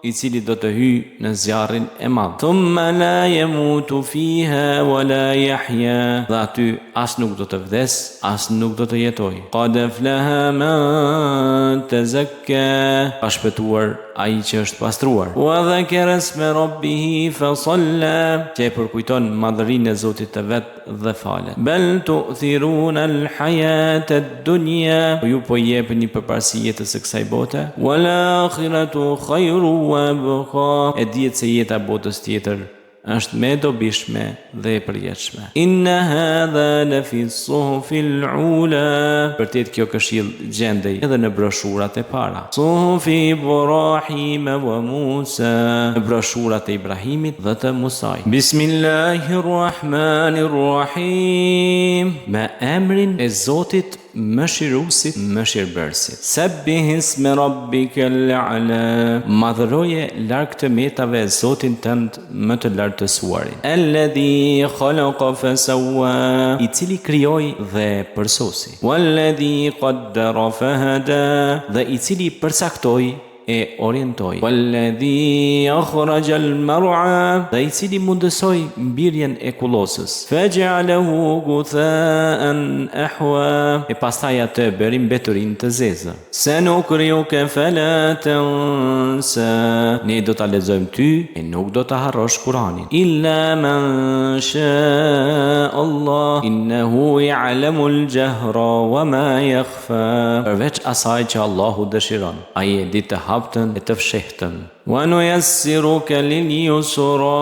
I cili do të hyj në zjarrin e madh. Thumma la yamutu fiha wa la yahya. Dhe aty as nuk do të vdes, as nuk do të jetoj. Qad aflaha man tazakka. Ka shpëtuar ai që është pastruar. Wa dhakara isma rabbih fa salla. Që përkujton madhërinë e Zotit të vet dhe falet. Bal tu'thiruna al-hayata ad-dunya. Ju po jepni përparësi jetës së kësaj bote. Wal akhiratu khairu wa abqa. E dihet se jeta botës tjetër është më e dobishme dhe e përjetshme. Inna hadha la fi as-suhufil ula. Vërtet kjo këshill gjendej edhe në broshurat e para. Suhufi Ibrahim wa Musa. Në broshurat e Ibrahimit dhe të Musait. Bismillahirrahmanirrahim. Me emrin e Zotit mëshiruesit, mëshirbërësit. Sabbih isma rabbikal a'la. Madhëroje larg të metave Zotin tënd më të lartësuarin. Alladhi khalaqa fasawwa. I cili krijoi dhe përsosi. Walladhi qaddara fahada. Dhe i cili përcaktoi e orientoj. Walladhi akhraja al-mar'a, dhe I cili mundësoi mbirjen e kullosës. Faj'alahu gutha'an ahwa, e pastaj atë bëri mbeturin të zezë. Sanukriuka fala tansa, ne do ta lexojmë ty e nuk do ta harrosh Kur'anin. Illa man sha Allah, innahu ya'lamu al-jahra wa ma yakhfa, përveç asaj që Allahu dëshiron, ai e di të haptën e të fshehtën. Wa nuyassiruka lil-yusra,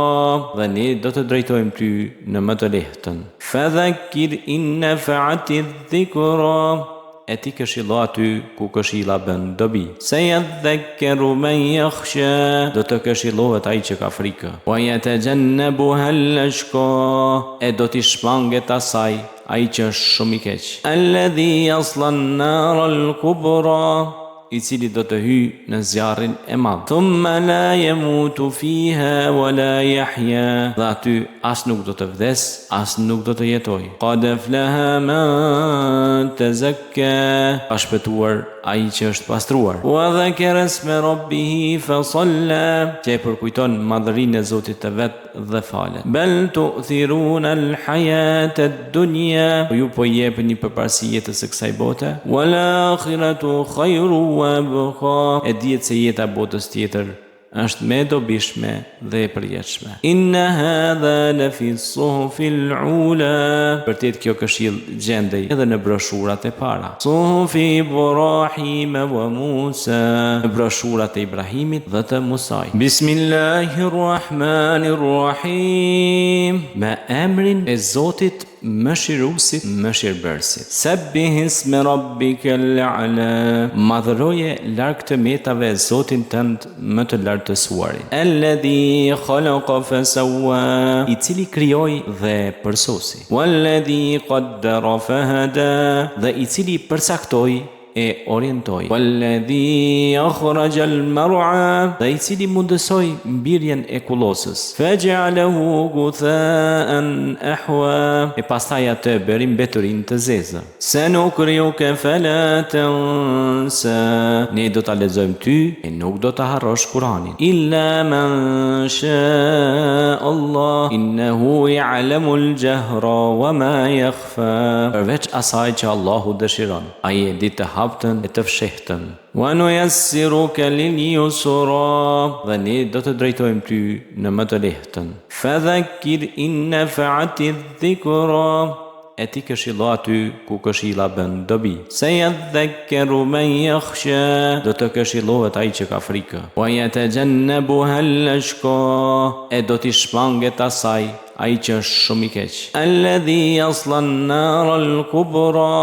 dhe ne do të drejtojmë ty në më të lehtën. Fadhakkir in nafa'ati dhikra, e ti këshillo aty ku këshilla bën dobi. Sayadhakkaru man yakhsha, do të këshillohet ai që ka frikë. Wa yatajannabuha al-ashqa, e do t'i shmanget asaj ai që është shumë I keq. Alladhi yasla an-nar al-kubra, I cili do të hyj në zjarrin e madh. Thumma la yamutu fiha wa la yahya, dhe aty as nuk do të vdes, as nuk do të jetoj. Qad aflaha man tazakka, ka shpëtuar ai që është pastruar. Wa dhakara isma rabbih fa salla, që përkujton madhërinë e Zotit të vet dhe falet. Bal tu'thiruna al-hayata ad-dunya, ju po jepni përparësi jetës së kësaj bote. Wal akhiratu khairu wa abqa, e dihet se jeta botës tjetër është më e dobishme dhe e përjetshme. Inna hadha la fi as-suhufil ula, vërtet kjo këshill gjendej edhe në broshurat e para. Suhufi Ibrahim wa Musa, në broshurat e Ibrahimit dhe të Musait. Bismillahirrahmanirrahim, me emrin e Zotit Mëshiruesit, Mëshirbërësit. Sabbih isma rabbikal a'la, madhëroje larg të metave Zotin tënd më të lartësuarin. Alladhi khalaqa fasawwa, I cili krijoi dhe përsosi. Walladhi qaddara fahada, dhe I cili përcaktoi e orientoj. Walladhi akhraja al-mar'a, dhe I cili mundësoi mbirjen e kullosës. Faj'alahu gutha'an ahwa, e pastaj atë bëri mbeturin të zezë. Sanukriuka fala tansa, ne do ta lexojmë ty e nuk do ta harrosh Kur'anin. Illa man sha Allah, innahu ya'lamu al-jahra wa ma yakhfa, përveç asaj që Allahu dëshiron, ai e di të haptën e të fshehtën. Wa nuyassiruka lil-yusra, dhe ne do të drejtojmë ty në më të lehtën. Fadhakkir in nafa'ati dhikra, e ti këshillo aty ku këshilla bën dobi. Sayadhakkaru man yakhsha, do të këshillohet ai që ka frikë. Wa yatajannabuha al-ashqa, e do t'i shmanget asaj ai që është shumë I keq. Alladhi yasla an-nar al-kubra,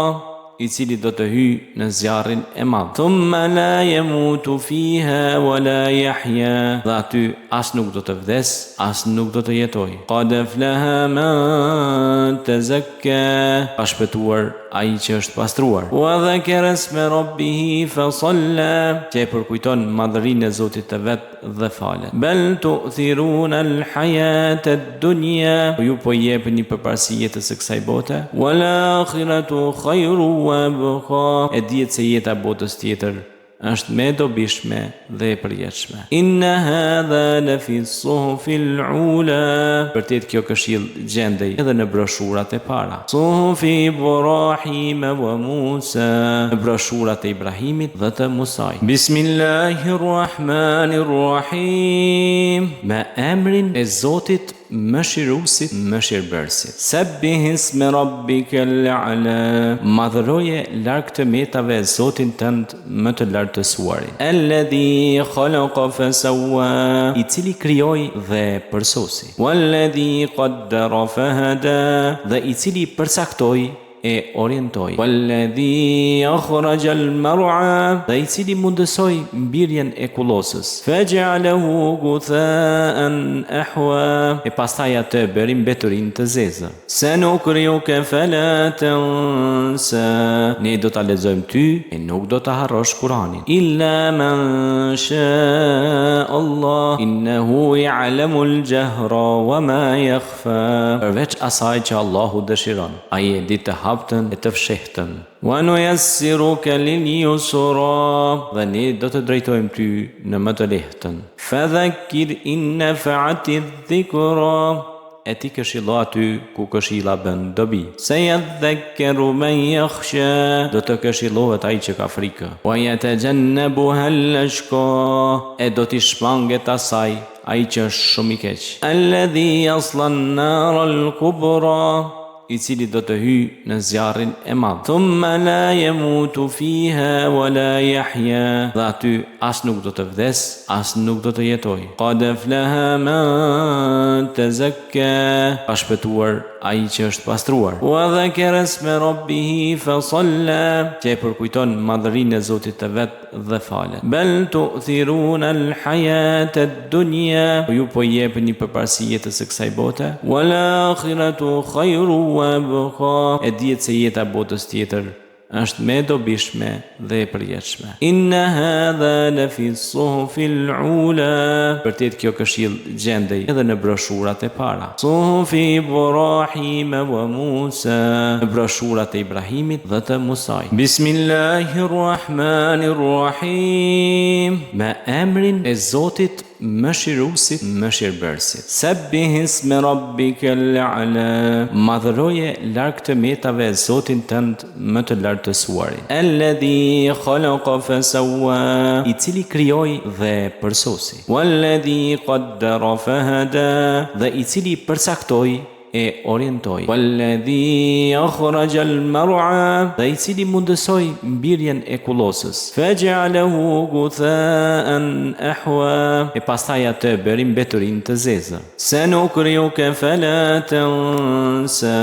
I cili do të hyj në zjarrin e madh. Thumma la yamutu fiha wa la yahya, dhe aty as nuk do të vdes, as nuk do të jetoj. Qad aflaha man tazakka, ka shpëtuar ai që është pastruar. Wa dhakara isma rabbih fa salla, që përkujton madhërinë e Zotit të vet dhe falet. Bal tu'thiruna al-hayata ad-dunya, ju po jepni përparësi jetës së kësaj bote. Wal akhiratu khairu wa abqa, e dihet se jeta botës tjetër është më e dobishme dhe e përjetshme. Inna hadha la fi as-suhufil ula, vërtet kjo këshill gjendej edhe në broshurat e para. Suhufi Ibrahim wa Musa, në broshurat e Ibrahimit dhe të Musait. Bismillahirrahmanirrahim, me emrin e Zotit Mëshiruesit, Mëshirbërësit. Sabbih isma rabbikal a'la, madhëroje larg të metave Zotin tënd më të lartësuarin. Alladhi khalaqa fasawwa, I cili krijoi dhe përsosi. Walladhi qaddara fahada, dhe I cili përcaktoi e orientoj. Walladhi akhraja al-mar'a, dhe I cili mundësoi mbirjen e kullosës. Faj'alahu gutha'an ahwa, e pastaj atë bëri mbeturin të zezë. Sanukriuka fala tansa, ne do ta lexojmë ty e nuk do ta harrosh Kur'anin. Illa man sha Allah, innahu ya'lamu al-jahra wa ma yakhfa, përveç asaj që Allahu dëshiron, ai e di të haptën e të fshehtën. Wa nuyassiruka lil yusra, dhe ne do të drejtojmë ty në më të lehtën. Fadhakkir in nafa'ati dhikra, e ti këshillo aty ku këshilla bën dobi. Sayadhakkaru man yakhsha, do të këshillohet ai që ka frikë. Wa yatajannabuha al-ashqa, e do t'i shmanget asaj ai që është shumë i keq. Alladhi yasla an-nar al-kubra, i cili do të hyj në zjarrin e madh. Thumma la yamutu fiha wa la yahya, dhe aty as nuk do të vdes, as nuk do të jetoj. Qad aflaha man tazakka, ka shpëtuar ai që është pastruar. Wa dhakara isma rabbih fa salla, që përkujton madhërinë e Zotit të vet dhe falet. Bal tu'thiruna al-hayata ad-dunya, ju po jepni përparësi jetës së kësaj bote. Wal akhiratu khairu wa abqa, e dihet se jeta botës tjetër është më e dobishme dhe e përjetshme. Inna hadha la fi suhufil ula, vërtet kjo këshill gjendej edhe në broshurat e para. Suhufi Ibrahim wa Musa, në broshurat e Ibrahimit dhe të Musaj. Bismillahirrahmanirrahim, me emrin e Zotit Mëshiruesit, Mëshirbërësit. Sabbih isma rabbikal a'la, madhëroje larg të metave Zotin tënd më të lartësuarin. Alladhi khalaqa fasawwa, i cili krijoi dhe përsosi. Walladhi qaddara fahada, dhe i cili përcaktoi e orientoi. Walladhi akhraja al-mar'a, dhe i cili mundësoi mbirjen e kullosës. Faj'alahu gutha'an ahwa, e pastaj atë bëri mbeturin të zezë. Sanukriuka fala tansa,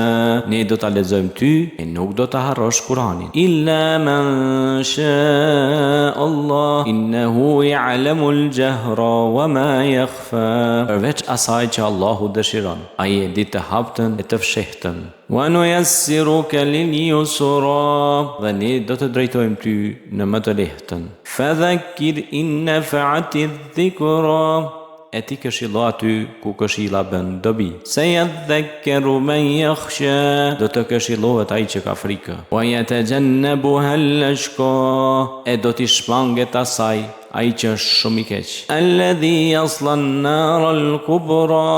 ne do ta lexojmë ty e nuk do ta harrosh Kur'anin. Illa man sha Allah, innahu ya'lamu al-jahra wa ma yakhfa, përveç asaj që Allahu dëshiron, ai e di të haptën e të fshehtën. Wa nuyassiruka lil yusra, dhe ne do të drejtojmë ty në më të lehtën. Fadhakkir in nafa'ati dhikra, e ti këshillo aty ku këshilla bën dobi. Sayadhakkaru man yakhsha, do të këshillohet ai që ka frikë. Wa yatajannabuha al-ashqa, e do t'i shmanget asaj ai që është shumë i keq. Alladhi yasla an-nar al-kubra,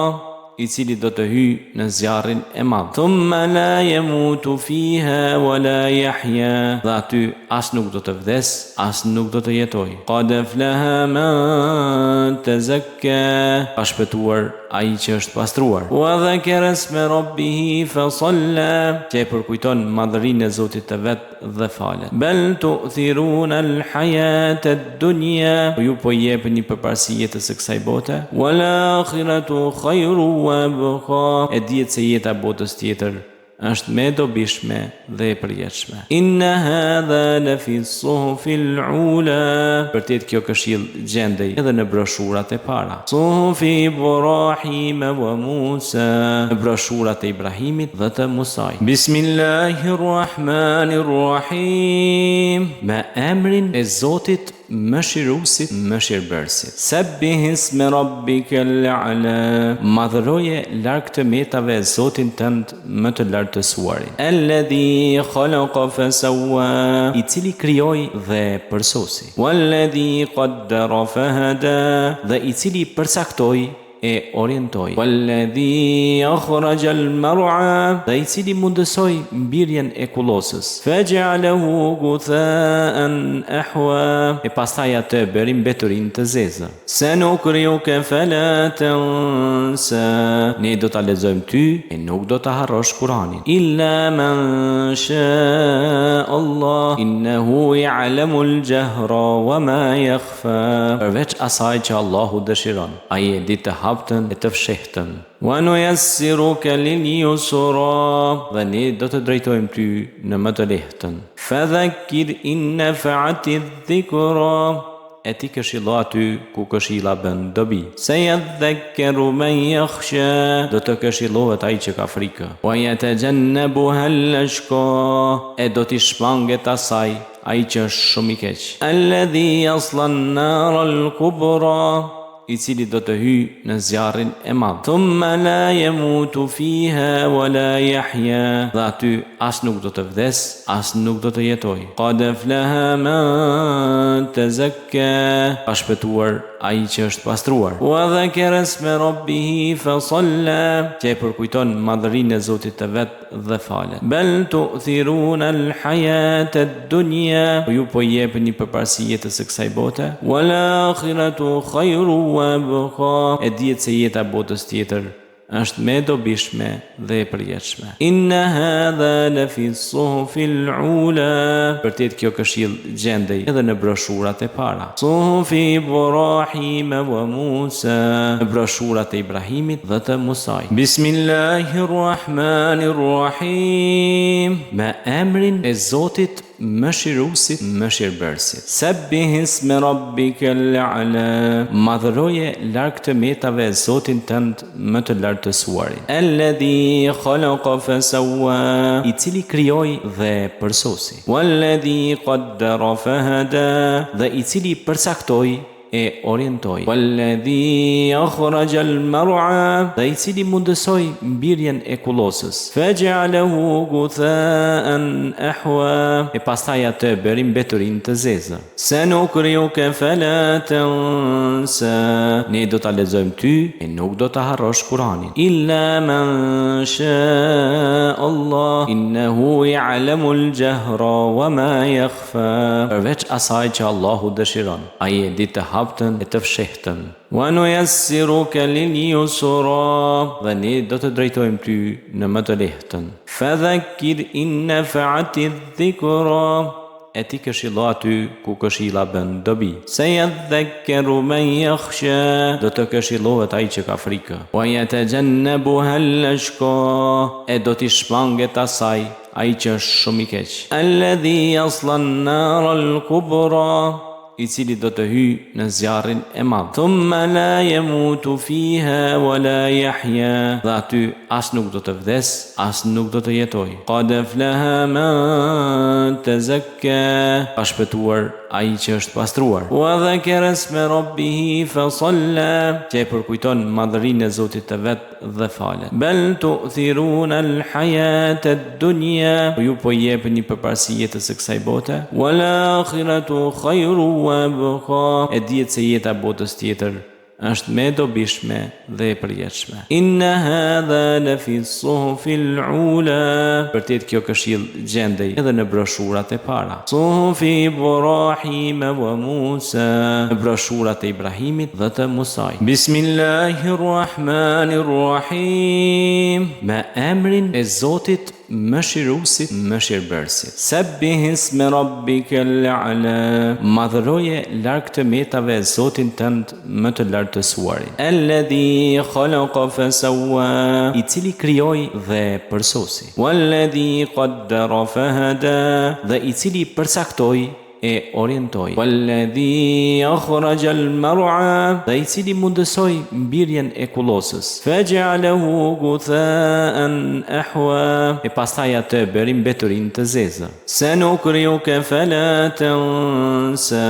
i cili do të hyj në zjarrin e madh. Thumma la yamutu fiha wa la yahya, dhe aty as nuk do të vdes, as nuk do të jetoj. Qad aflaha man tazakka, ka shpëtuar ai që është pastruar. Wa dhakara isma rabbih fa salla, që përkujton madhërinë e Zotit të vet dhe falet. Bal tu'thiruna al-hayata ad-dunya, ju po jepni përparësi jetës së kësaj bote. Wal akhiratu khairu wa abqa, e dihet se jeta botës tjetër është më e dobishme dhe e përjetshme. Inna hadha la fi suhufil ula, vërtet kjo këshill gjendej edhe në broshurat e para. Suhufi Ibrahim wa Musa, në broshurat e Ibrahimit dhe të Musaj. Bismillahirrahmanirrahim, me emrin e Zotit Mëshiruesit, Mëshirbërësit. Sabbih isma rabbikal a'la, madhëroje larg të metave Zotin tënd më të lartësuarin. Alladhi khalaqa fasawwa, i cili krijoi dhe përsosi. Walladhi qaddara fahada, dhe i cili përcaktoi e orientoi. Walladhi akhraja al-mar'a, dhe i cili mundësoi mbirjen e kullosës. Faj'alahu gutha'an ahwa, e pastaj atë bëri mbeturin të zezë. Sanukriuka fala tansa, ne do ta lexojmë ty e nuk do ta harrosh Kur'anin. Illa man sha Allah, innahu ya'lamu al-jahra wa ma yakhfa, përveç asaj që Allahu dëshiron, ai e di të haptën e të fshehtën. Wa nuyassiruka lil yusra, dhe ne do të drejtojmë ty në më të lehtën. Fadhakkir in nafa'ati dhikra, e ti këshillo aty ku këshilla bën dobi. Sayadhakkaru man yakhsha, do të këshillohet ai që ka frikë. Wa yatajannabuha al-ashqa, e do t'i shmanget asaj ai që është shumë i keq. Alladhi yasla an-nar al-kubra, I cili do të hyjë në zjarrin e madh. Thumma la yamutu fiha wala yahya. Dhe aty as nuk do të vdes, as nuk do të jetoj. Qad aflaha man tazakka. Ka shpëtuar ai që është pastruar. Wa dhakara isma rabbih fa salla. Që përkujton madhërinë e Zotit të vet dhe falet. Bal tu'thiruna al-hayata ad-dunya. Ju po jepni përparësi jetës së kësaj bote. Wal akhiratu khairu wa abqa. E dihet se jeta botës tjetër është më e dobishme dhe e përjetshme. Inna hadha la fi as-suhufil ula. Vërtet kjo këshill gjendej edhe në broshurat e para. Suhufi Ibrahim wa Musa. Në broshurat e Ibrahimit dhe të Musait. Bismillahirrahmanirrahim. Me emrin e Zotit Mëshiruesit, Mëshirbërësit. Sabbih isma rabbikal a'la. Madhëroje larg të metave Zotin tënd më të lartësuarin. Alladhi khalaqa fasawwa. I cili krijoi dhe përsosi. Walladhi qaddara fahada. Dhe i cili përcaktoi e orientoi. Walladhi akhraja al-mar'a. Dhe i cili mundësoi mbirjen e kullosës. Faj'alahu gutha'an ahwa. E pastaj atë bëri mbeturin të zezë. Sanukriuka fala tansa. Ne do ta lexojmë ty e nuk do ta harrosh Kur'anin. Illa man sha Allah. Innahu ya'lamu al-jahra wa ma yakhfa. Përveç asaj që Allahu dëshiron. Ai e di të haptën e të fshehtën. Wa nuyassiruka lil yusra. Dhe ne do të drejtojmë ty në më të lehtën. Fadhakkir in nafa'ati dhikra. E ti këshillo aty ku këshilla bën dobi. Sayadhakkaru man yakhsha. Do të këshillohet ai që ka frikë. Wa yatajannabuha al-ashqa. E do t'i shmanget asaj ai që është shumë i keq. Alladhi yasla an-nar al-kubra. I cili do të hyjë në zjarrin e madh. Thumma la yamutu fiha wala yahya. Dhe aty as nuk do të vdes, as nuk do të jetoj. Qad aflaha man tazakka. Ka shpëtuar ai që është pastruar. Wa dhakara isma rabbih fa salla. Që përkujton madhërinë e Zotit të vet dhe falet. Bal tu'thiruna al-hayata ad-dunya. Ju po jepni përparësi jetës së kësaj bote. Wal akhiratu khairu wa abqa. E dihet se jeta botës tjetër është më e dobishme dhe e përjetshme. Inna hadha la fi as-suhufil ula. Vërtet kjo këshill gjendej edhe në broshurat e para. Suhufi Ibrahim wa Musa. Në broshurat e Ibrahimit dhe të Musait. Bismillahirrahmanirrahim. Me emrin e Zotit Mëshiruesit, Mëshirbërësit. Sabbih isma rabbikal a'la. Madhëroje larg të metave Zotin tënd më të lartësuarin. Alladhi khalaqa fasawwa. I cili krijoi dhe përsosi. Walladhi qaddara fahada. Dhe i cili përcaktoi e orientoi. Walladhi akhraja al-mar'a. Dhe i cili mundësoi mbirjen e kullosës. Faj'alahu gutha'an ahwa. E pastaj atë bëri mbeturin të zezë. Sanukriuka fala tansa.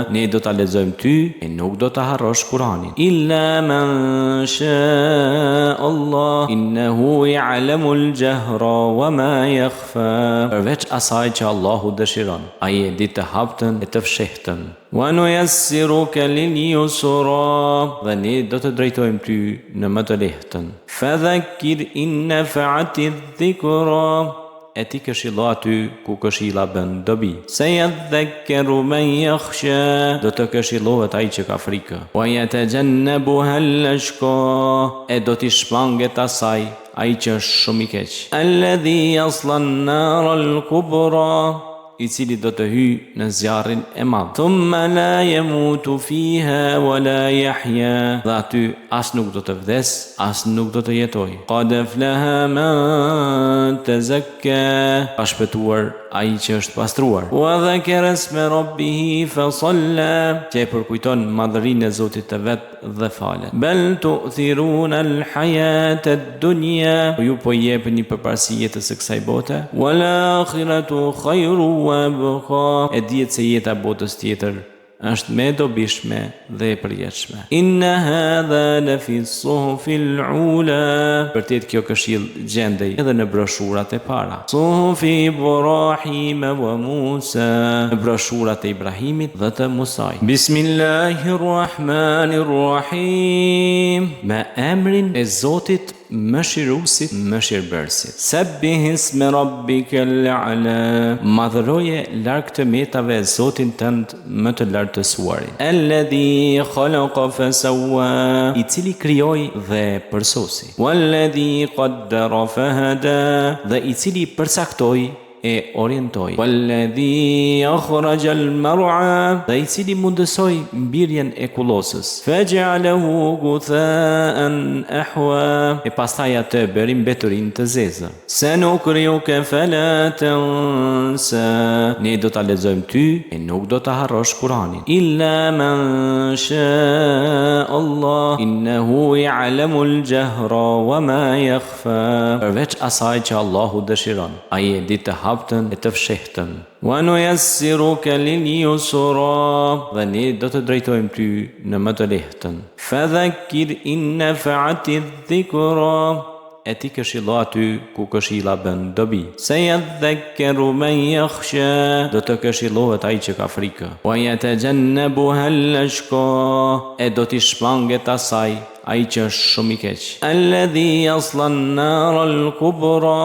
Ne do ta lexojmë ty e nuk do ta harrosh Kur'anin. Illa man sha Allah. Innahu ya'lamu al-jahra wa ma yakhfa. Përveç asaj që Allahu dëshiron. Ai e di të haptën e të fshehtën. Wa nuyassiruka lil yusra. Dhe ne do të drejtojmë ty në më të lehtën. Fadhakkir in nafa'ati dhikra. E ti këshillo aty ku këshilla bën dobi. Sayadhakkaru man yakhsha. Do të këshillohet ai që ka frikë. Wa yatajannabuha al-ashqa. E do t'i shmanget asaj ai që është shumë i keq. Alladhi yasla an-nar al-kubra. I cili do të hyjë në zjarrin e madh. Thumma la yamutu fiha wala yahya. Dhe aty as nuk do të vdes, as nuk do të jetoj. Qad aflaha man tazakka. Ka shpëtuar ai që është pastruar. Wa dhakara isma rabbih fa salla. Që përkujton madhërinë e Zotit të vet dhe falet. Bal tu'thiruna al-hayata ad-dunya. Ju po jepni përparësi jetës së kësaj bote. Wal akhiratu khairu wa abqa. E dihet se jeta botës tjetër është me dobishme dhe e përjetshme. Inna hadha lafi s-suhufil ula. Vërtet kjo këshill gjendej edhe në broshurat e para. Suhufi Ibrahim wa Musa. Në broshurat e Ibrahimit dhe të Musait. Bismillahirrahmanirrahim. Me emrin e Zotit Mëshiruesit, Mëshirbërësit. Sabbih isme rabbikal a'la. Madhëroje larg të metave Zotin tënd më të lartësuarin. Alladhi khalaqa fasawwa. I cili krijoi dhe përsosi. Walladhi qaddara fahada. Dhe i cili përcaktoi e orientoi. Walladhi akhraja al-mar'a. Dhe i cili mundësoi mbirjen e kullosës. Faj'alahu gutha'an ahwa. E pastaj atë bëri mbeturin të zezë. Sanukriuka fala tansa. Ne do ta lexojmë ty e nuk do ta harrosh Kur'anin. Illa man sha Allah innahu ya'lamul jahra wa ma yakhfa. Përveç asaj që Allahu dëshiron. Ai e di të haptën e të fshehtën. Wa nuyassiruka lil yusra. Dhe ne do të drejtojmë ty në më të lehtën. Fadhakkir in nafa'ati dhikra. E ti këshillo aty ku këshilla bën dobi. Sayadhakkaru man yakhsha. Do të këshillohet ai që ka frikë. Wa yatajannabuha al-ashqa. E do t'i shmanget asaj ai që është shumë i keq. Alladhi yasla an-nar al-kubra.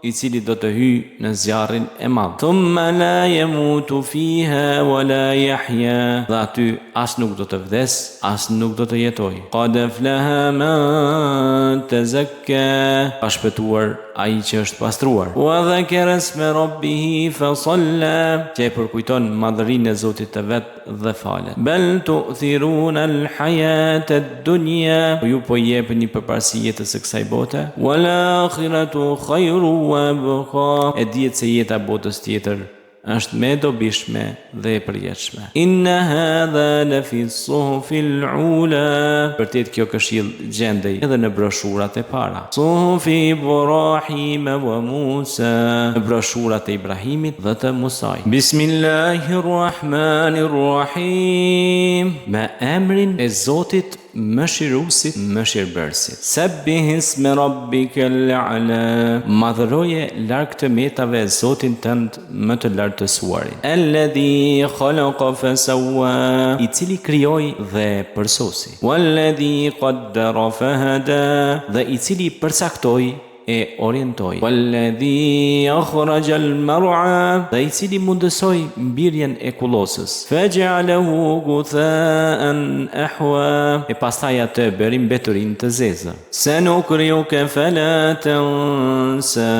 I cili do të hyjë në zjarrin e madh. Thumma la yamutu fiha wa la yahya. Dhe aty as nuk do të vdes, as nuk do të jetoj. Qad aflaha man tazakka. Ka shpëtuar ai që është pastruar. Wa dhakara isma rabbih fa salla. Që përkujton madhërinë e Zotit të vet dhe falet. Bal tu'thiruna al-hayata ad-dunya. Ju po jepni përparësi jetës së kësaj bote. Wal akhiratu khairu wa abqa. E dihet se jeta botës tjetër është me dobishme dhe e përjetshme. Inna hadha lafi s-suhufil ula. Vërtet kjo këshill gjendej edhe në broshurat e para. Suhufi Ibrahim wa Musa. Në broshurat e Ibrahimit dhe të Musait. Bismillahirrahmanirrahim. Me emrin e Zotit Mëshiruesit, Mëshirbërësit. Sabbih isme rabbikal a'la. Madhëroje larg të metave Zotin tënd më të lartësuarin. Alladhi khalaqa fasawwa. I cili krijoi dhe përsosi. Walladhi qaddara fahada. Dhe i cili përcaktoi e orientoi. Walladhi akhraja al-mar'a. Dhe i cili mundësoi mbirjen e kullosës. Faj'alahu gutha'an ahwa. E pastaj atë bëri mbeturin të zezë. Sanukriuka fala tansa.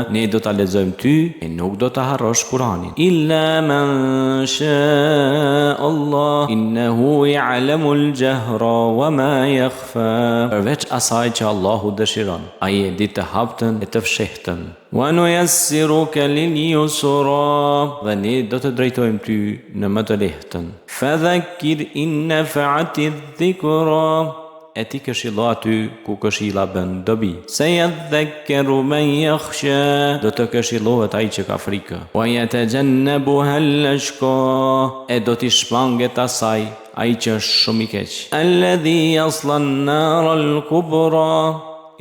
Ne do ta lexojmë ty e nuk do ta harrosh Kur'anin. Illa man sha Allah innahu ya'lamul jahra wa ma yakhfa. Përveç asaj që Allahu dëshiron. Ai e di të haptën e të fshehtën. Wa nuyassiruka lil yusra. Dhe ne do të drejtojmë ty në më të lehtën. Fadhakkir in nafa'ati dhikra. E ti këshillo aty ku këshilla bën dobi. Sayadhakkaru man yakhsha. Do të këshillohet ai që ka frikë. Wa yatajannabuha al-ashqa. E do t'i shmanget asaj ai që është shumë i keq. Alladhi yasla an-nar al-kubra.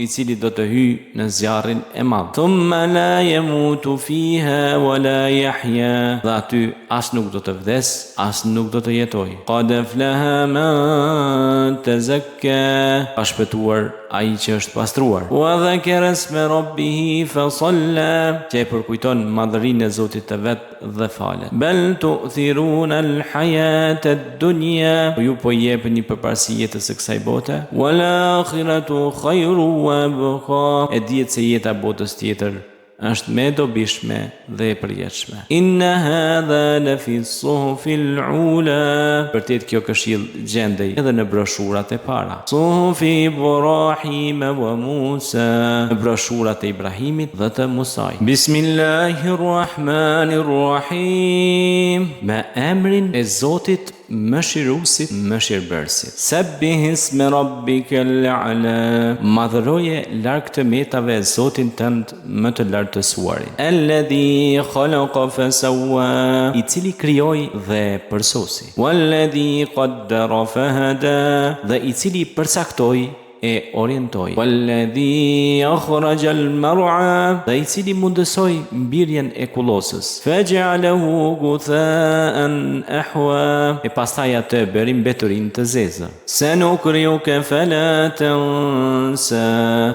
I cili do të hyjë në zjarrin e madh. Thumma la yamutu fiha wa la yahya. Dhe aty as nuk do të vdes, as nuk do të jetoj. Qad aflaha man tazakka. Ka shpëtuar ai që është pastruar. Wa dhakara isma rabbih fa salla. Që përkujton madhërinë e Zotit të vet dhe falet. Bal tu'thiruna al-hayata ad-dunya. Ju po jepni përparësi jetës së kësaj bote. Wal akhiratu khairu wa abqa. E dihet se jeta botës tjetër është me dobishme dhe e përjetshme. Inna hadha lafi s-suhufil ula. Vërtet kjo këshill gjendej edhe në broshurat e para. Suhufi Ibrahim wa Musa. Në broshurat e Ibrahimit dhe të Musait. Bismillahirrahmanirrahim. Me emrin e Zotit mëshiruesit, mëshirbërësit. Sabbihisme rabbikal a'la. Madhëroje larg të metave Zotin tënd më të lartësuarin. Alladhi khalaqa fasawwa. I cili krijoi dhe përsosi. Walladhi qaddara fahada. Dhe i cili përcaktoi e orientoi. Walladhi akhraja al-mar'a. Dhe i cili mundësoi mbirjen e kullosës. Faj'alahu gutha'an ahwa. E pastaj atë bëri mbeturin të zezë. Sanukriuka fala tansa.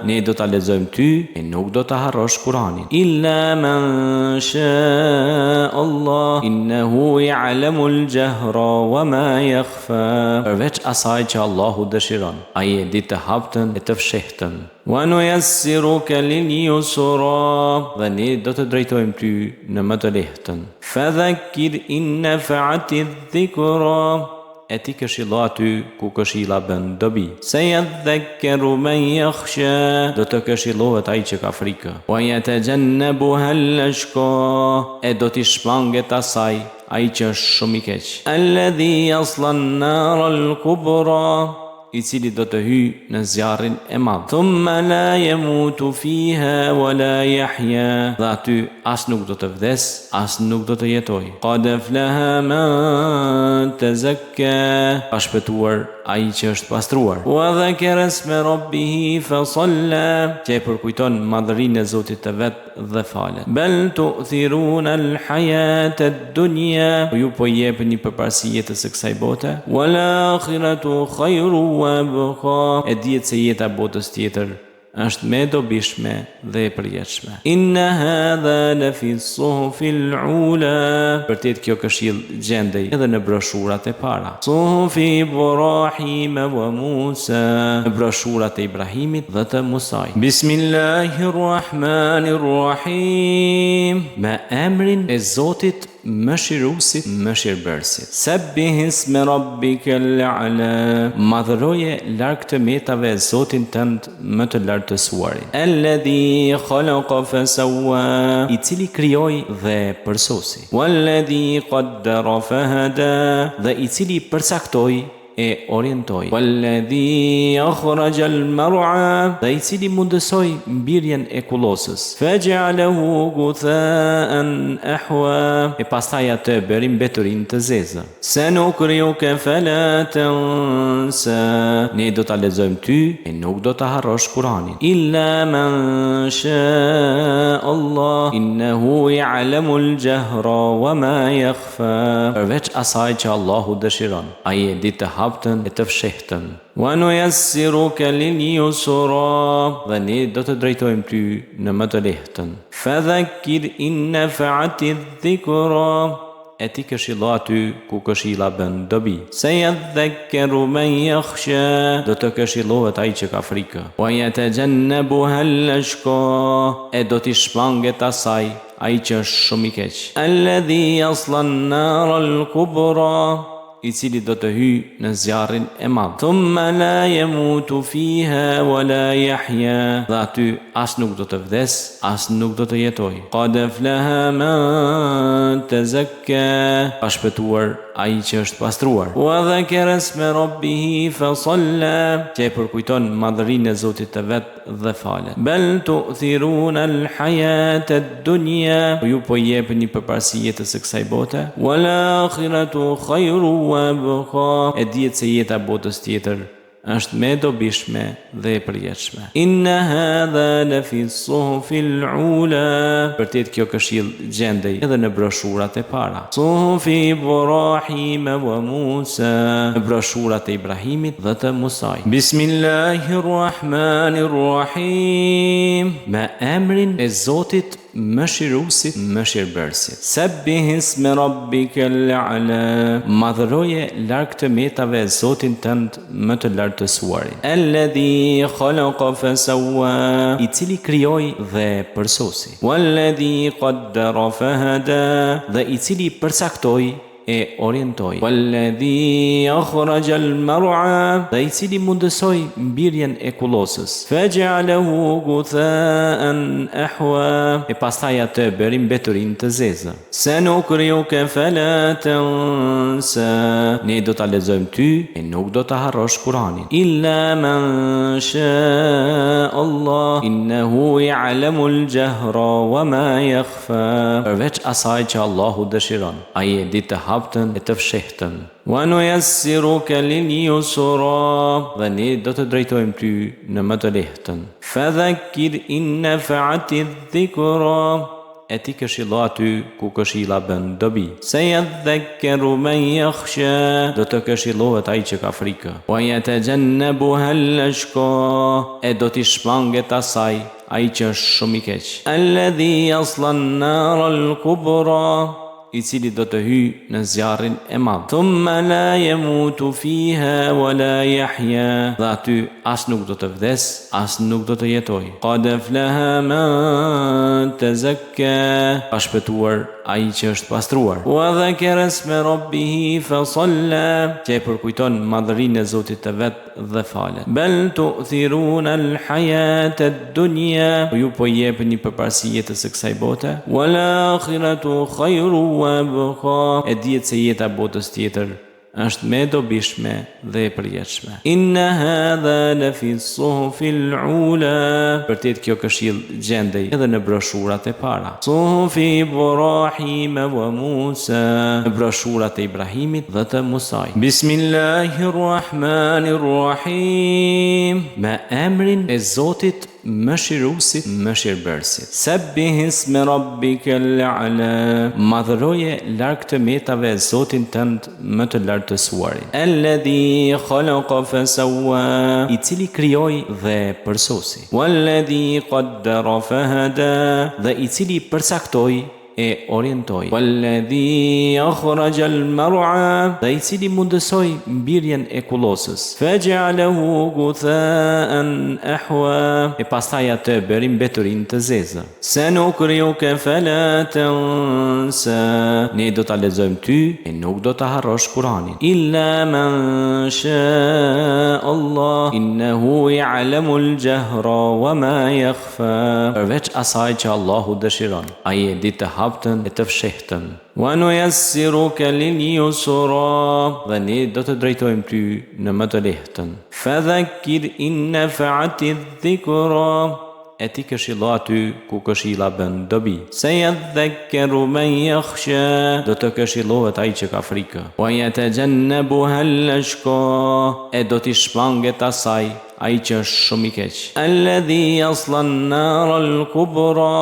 Ne do ta lexojmë ty e nuk do ta harrosh Kur'anin. Illa man sha Allah innahu ya'lamu al-jahra wa ma yakhfa. Përveç asaj që Allahu dëshiron. Ai e di të haptën e të fshehtën. Wa nuyassiruka lil yusra. Dhe ne do të drejtojmë ty në më të lehtën. Fadhakkir in nafa'ati dhikra. E ti këshillo aty ku këshilla bën dobi. Sayadhakkaru man yakhsha. Do të këshillohet ai që ka frikë. Wa yatajannabuha al-ashqa. E do t'i shmanget asaj ai që është shumë i keq. Alladhi yasla an-nar al-kubra. I cili do të hyj në zjarrin e madh. Thumma la yamutu fiha wa la yahya. Dhe aty as nuk do të vdes, as nuk do të jetoj. Qad aflaha man tazakka. Ka shpëtuar ai që është pastruar. Wa dhakara isma rabbih fa salla. Që përkujton madhërinë e Zotit të vet dhe falet. Bal tu'thiruna al-hayata ad-dunya. Ju po jepni përparësi jetës së kësaj bote. Wal akhiratu khairu wa abqa. E dihet se jeta botës tjetër është më e dobishme dhe e përjetshme. Inna hadha la fi suhufil ula. Vërtet kjo këshill gjendej edhe në broshurat e para. Suhufi Ibrahim wa Musa. Në broshurat e Ibrahimit dhe të Musaj. Bismillahirrahmanirrahim. Me emrin e Zotit mëshiruesit, mëshirbërësit. Sabbihisme rabbikal a'la. Madhëroje larg të metave Zotin tënd më të lartësuarin. Alladhi khalaqa fasawwa. I cili krijoi dhe përsosi. Walladhi qaddara fahada. Dhe i cili përcaktoi e orientoi. Walladhi akhraja al-mar'a. Dhe i cili mundësoi mbirjen e kullosës. Faj'alahu gutha'an ahwa. E pastaj atë bëri mbeturin të zezë. Sanukriuka fala tansa. Ne do ta lexojmë ty e nuk do ta harrosh Kur'anin. Illa man sha Allah innahu ya'lamu al-jahra wa ma yakhfa. Përveç asaj që Allahu dëshiron. Ai e di të haptën e të fshehtën. Wa nuyassiruka lil yusra. Dhe ne do të drejtojmë ty në më të lehtën. Fadhakkir in nafa'ati dhikra. E ti këshillo aty ku këshilla bën dobi. Sayadhakkaru man yakhsha. Do të këshillohet ai që ka frikë. Wa yatajannabuha al-ashqa. E do t'i shmanget asaj ai që është shumë i keq. Alladhi yasla an-nar al-kubra. I cili do të hyj në zjarrin e madh. Thumma la yamutu fiha wa la yahya. Dhe aty as nuk do të vdes, as nuk do të jetoj. Qad aflaha man tazakka. Ka shpëtuar ai që është pastruar. Wa dhakara isma rabbih fa salla. Që përkujton madhërinë e Zotit të vet dhe falet. Bal tu'thiruna al-hayata ad-dunya. Ju po jepni përparësi jetës së kësaj bote. Wal akhiratu khairu wa abqa. E dihet se jeta botës tjetër është më e dobishme dhe e përjetshme. Inna hadha la fi suhufil ula. Vërtet kjo këshill gjendej edhe në broshurat e para. Suhufi Ibrahim wa Musa. Në broshurat e Ibrahimit dhe të Musaj. Bismillahirrahmanirrahim. Me emrin e Zotit mëshiruesit, mëshirbërësit. Sabbihisme rabbikal a'la. Madhëroje larg të metave Zotin tënd më të lartësuarin. Alladhi khalaqa fasawwa. I cili krijoi dhe përsosi. Walladhi qaddara fahada. Dhe i cili përcaktoi e orientoj. Walladhi akhraja al-mar'a, dhe I cili mundësoi mbirjen e kullosës. Faj'alahu gutha'an ahwa, e pastaj atë bëri mbeturin të zezë. Sanukriuka fala tansa, ne do ta lexojmë ty e nuk do ta harrosh Kur'anin. Illa man sha Allah, innahu ya'lamu al-jahra wa ma yakhfa, përveç asaj që Allahu dëshiron, ai e di të haptën e të fshehtën. Wa nuyassiruka lil-yusra, dhe ne do të drejtojmë ty në më të lehtën. Fadhakkir in nafa'ati dhikra, e ti këshillo aty ku këshilla bën dobi. Sayadhakkaru man yakhsha, do të këshillohet ai që ka frikë. Wa yatajannabuha al-ashqa, e do t'i shmanget asaj ai që është shumë I keq. Alladhi yasla an-nar al-kubra, I cili do të hyj në zjarrin e madh. Thumma la yamutu fiha wa la yahya, dhe aty as nuk do të vdes, as nuk do të jetoj. Qad aflaha man tazakka, ka shpëtuar ai që është pastruar. Wa dhakara isma rabbih fa salla, që përkujton madhërinë e Zotit të vet dhe falet. Bal tu'thiruna al-hayata ad-dunya, ju po jepni përparësi jetës së kësaj bote. Wal akhiratu khairu wa abqa, e dihet se jeta botës tjetër është më e dobishme dhe e përjetshme. Inna hadha la fi suhufil ula, vërtet kjo këshill gjendej edhe në broshurat e para. Suhufi Ibrahim wa Musa, në broshurat e Ibrahimit dhe të Musait. Bismillahirrahmanirrahim, me emrin e Zotit Mëshiruesit, Mëshirbërësit. Sabbih isma rabbikal a'la, madhëroje larg të metave Zotin tënd më të lartësuarin. Alladhi khalaqa fasawwa, I cili krijoi dhe përsosi. Walladhi qaddara fahada, dhe I cili përcaktoi e orientoj. Walladhi akhraja al-mar'a, dhe I cili mundësoi mbirjen e kullosës. Faj'alahu gutha'an ahwa, e pastaj atë bëri mbeturin të zezë. Sanukriuka fala tansa, ne do ta lexojmë ty e nuk do ta harrosh Kur'anin. Illa man sha Allah, innahu ya'lamu al-jahra wa ma yakhfa, përveç asaj që Allahu dëshiron, ai e di të haptën e të fshehtën. Wa nuyassiruka lil-yusra, dhe ne do të drejtojmë ty në më të lehtën. Fadhakkir in nafa'ati dhikra, e ti këshillo aty ku këshilla bën dobi. Sayadhakkaru man yakhsha, do të këshillohet ai që ka frikë. Wa yatajannabuha al-ashqa, e do t'i shmanget asaj ai që është shumë I keq. Alladhi yasla an-nar al-kubra,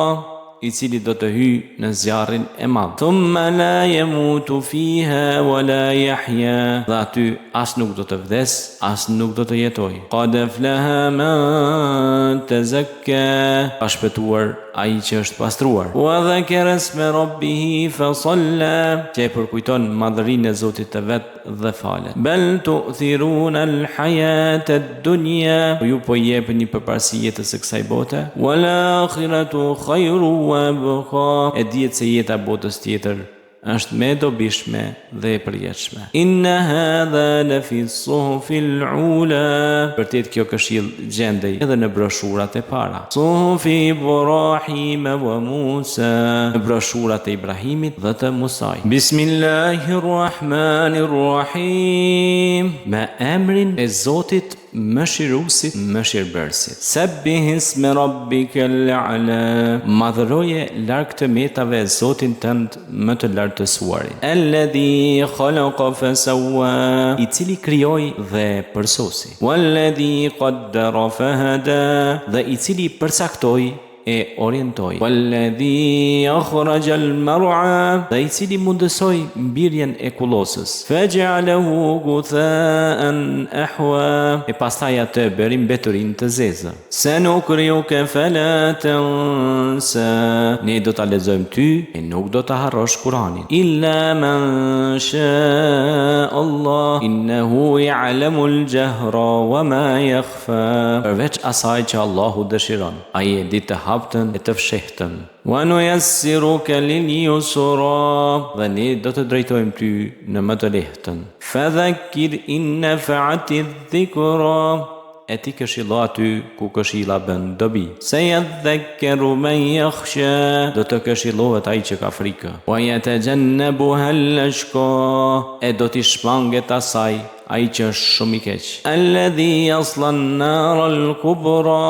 I cili do të hyj në zjarrin e madh. Thumma la yamutu fiha wa la yahya, dhe aty as nuk do të vdes, as nuk do të jetoj. Qad aflaha man tazakka, ka shpëtuar ai që është pastruar. Wa dhakara isma rabbih fa salla, që përkujton madhërinë e Zotit të vet dhe falet. Bal tu'thiruna al-hayata ad-dunya, ju po jepni përparësi jetës së kësaj bote. Wal akhiratu khairu wa abqa, e dihet se jeta botës tjetër është më e dobishme dhe e përjetshme. Inna hadha la fi suhufil ula, vërtet kjo këshill gjendej edhe në broshurat e para. Suhufi Ibrahim wa Musa, në broshurat e Ibrahimit dhe të Musait. Bismillahirrahmanirrahim, me emrin e Zotit Mëshiruesit, Mëshirbërësit. Sabbih isma rabbikal a'la, madhëroje larg të metave Zotin tënd më të lartësuarin. Alladhi khalaqa fasawwa, I cili krijoi dhe përsosi. Walladhi qaddara fahada, dhe I cili përcaktoi e orientoj. Walladhi akhraja al-mar'a, dhe I cili mundësoi mbirjen e kullosës. Faj'alahu gutha'an ahwa, e pastaj atë bëri mbeturin të zezë. Sanukriuka fala tansa, ne do ta lexojmë ty e nuk do ta harrosh Kur'anin. Illa man sha Allah, innahu ya'lamu al-jahra wa ma yakhfa, përveç asaj që Allahu dëshiron, ai e di të haptën e të fshehtën. Wa nuyassiruka lil yusra, dhe ne do të drejtojmë ty në më të lehtën. Fadhakkir in nafa'ati dhikra, e ti këshilla aty ku këshilla bën dobi. Sayadhakkaru man yakhsha, do të këshillohet ai që ka frikë. Wa yatajannabuha al-ashqa, e do t'i shmanget asaj ai që është shumë i keq. Alladhi yasla an-nar al-kubra,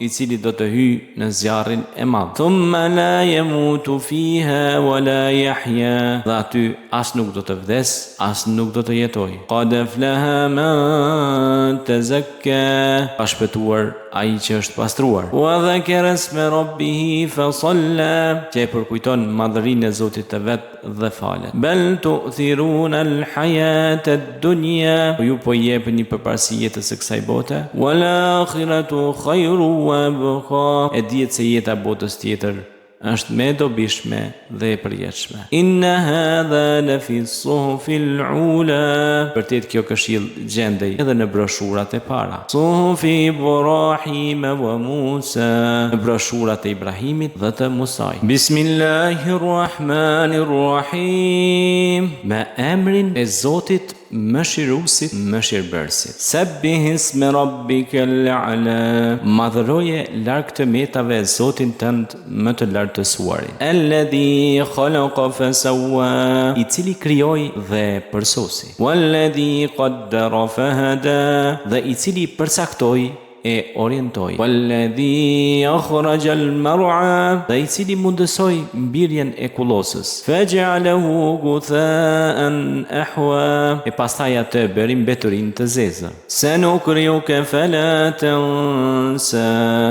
i cili do të hyj në zjarrin e madh. Thumma la yamutu fiha wa la yahya, dhe aty as nuk do të vdes, as nuk do të jetoj. Qad aflaha man tazakka, ka shpëtuar ai që është pastruar. Wa dhakara isma rabbih fa salla, që e përkujton madhërinë e Zotit të vet dhe falet. Bal tu'thiruna al-hayata ad-dunya, ju po jepni përparësi jetës së kësaj bote. Wal akhiratu khairu wa abqa, e dihet se jeta botës tjetër është më e dobishme dhe e përjetshme. Inna hadha la fi suhufil ula, vërtet kjo këshill gjendej edhe në broshurat e para. Suhufi Ibrahim wa Musa, në broshurat e Ibrahimit dhe të Musaj. Bismillahirrahmanirrahim, me emrin e Zotit Mëshiruesit, Mëshirbërësit. Sabbih isma rabbikal a'la, madhëroje larg të metave Zotin tënd më të lartësuarin. Alladhi khalaqa fasawwa, i cili krijoi dhe përsosi. Walladhi qaddara fahada, dhe i cili përcaktoi e orientoi. Walladhi akhraja al-mar'a, dhe i cili mundësoi mbirjen e kullosës. Faj'alahu gutha'an ahwa, e pastaj atë bëri mbeturin të zezë. Sanukriuka fala tansa,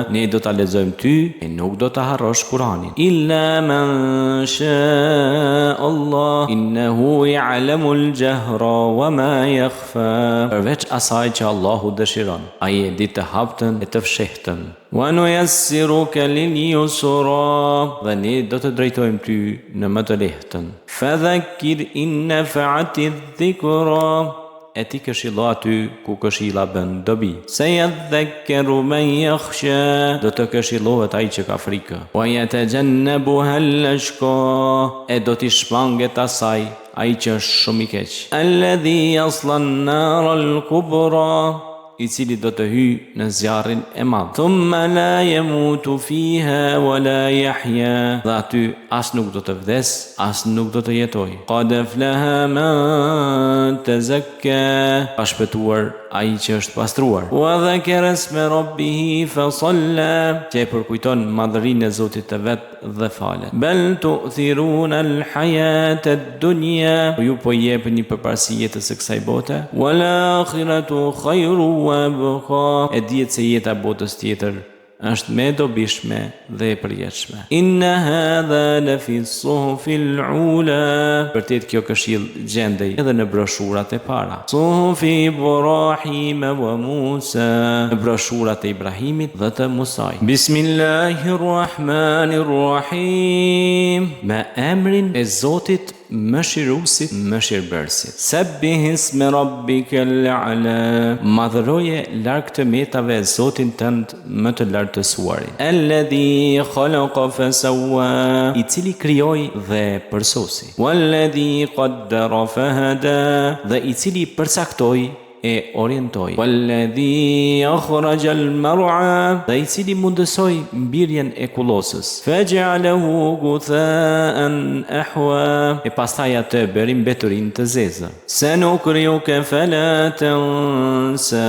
ne do ta lexojmë ty e nuk do ta harrosh Kur'anin. Illa man sha Allah, innahu ya'lamu al-jahra wa ma yakhfa, përveç asaj që Allahu dëshiron, ai e di të haptën e të fshehtën. Wa nuyassiruka lil yusra, dhe ne do të drejtojmë ty në më të lehtën. Fadhakkir in nafa'ati dhikra, e ti këshilla aty ku këshilla bën dobi. Sayadhakkaru man yakhsha, do të këshillohet ai që ka frikë. Wa yatajannabuha al-ashqa, e do t'i shmanget asaj ai që është shumë i keq. Alladhi yasla an-nar al-kubra, i cili do të hyj në zjarrin e madh. Thumma la yamutu fiha wa la yahya, dhe aty as nuk do të vdes, as nuk do të jetoj. Qad aflaha man tazakka, ka shpëtuar ai që është pastruar. Wa dhakara isma rabbih fa salla, që e përkujton madhërinë e Zotit të vet dhe falet. Bal tu'thiruna al-hayata ad-dunya, ju po jepni përparësi jetës së kësaj bote. Wal akhiratu khairu wa abqa, e dihet se jeta botës tjetër është më e dobishme dhe e përjetshme. Inna hadha la fi suhufil ula, vërtet kjo këshill gjendej edhe në broshurat e para. Suhufi Ibrahim wa Musa, në broshurat e Ibrahimit dhe të Musaj. Bismillahirrahmanirrahim, me emrin e Zotit Mëshiruesit, Mëshirbërësit. Sabbih isma rabbikal a'la, madhëroje larg të metave Zotin tënd më të lartësuarin. Alladhi khalaqa fasawwa, i cili krijoi dhe përsosi. Walladhi qaddara fahada, dhe i cili përcaktoi e orientoi. Walladhi akhraja al-mar'a, dhe i cili mundësoi mbirjen e kullosës. Faj'alahu gutha'an ahwa, e pastaj atë bëri mbeturin të zezë. Sanukriuka fala tansa,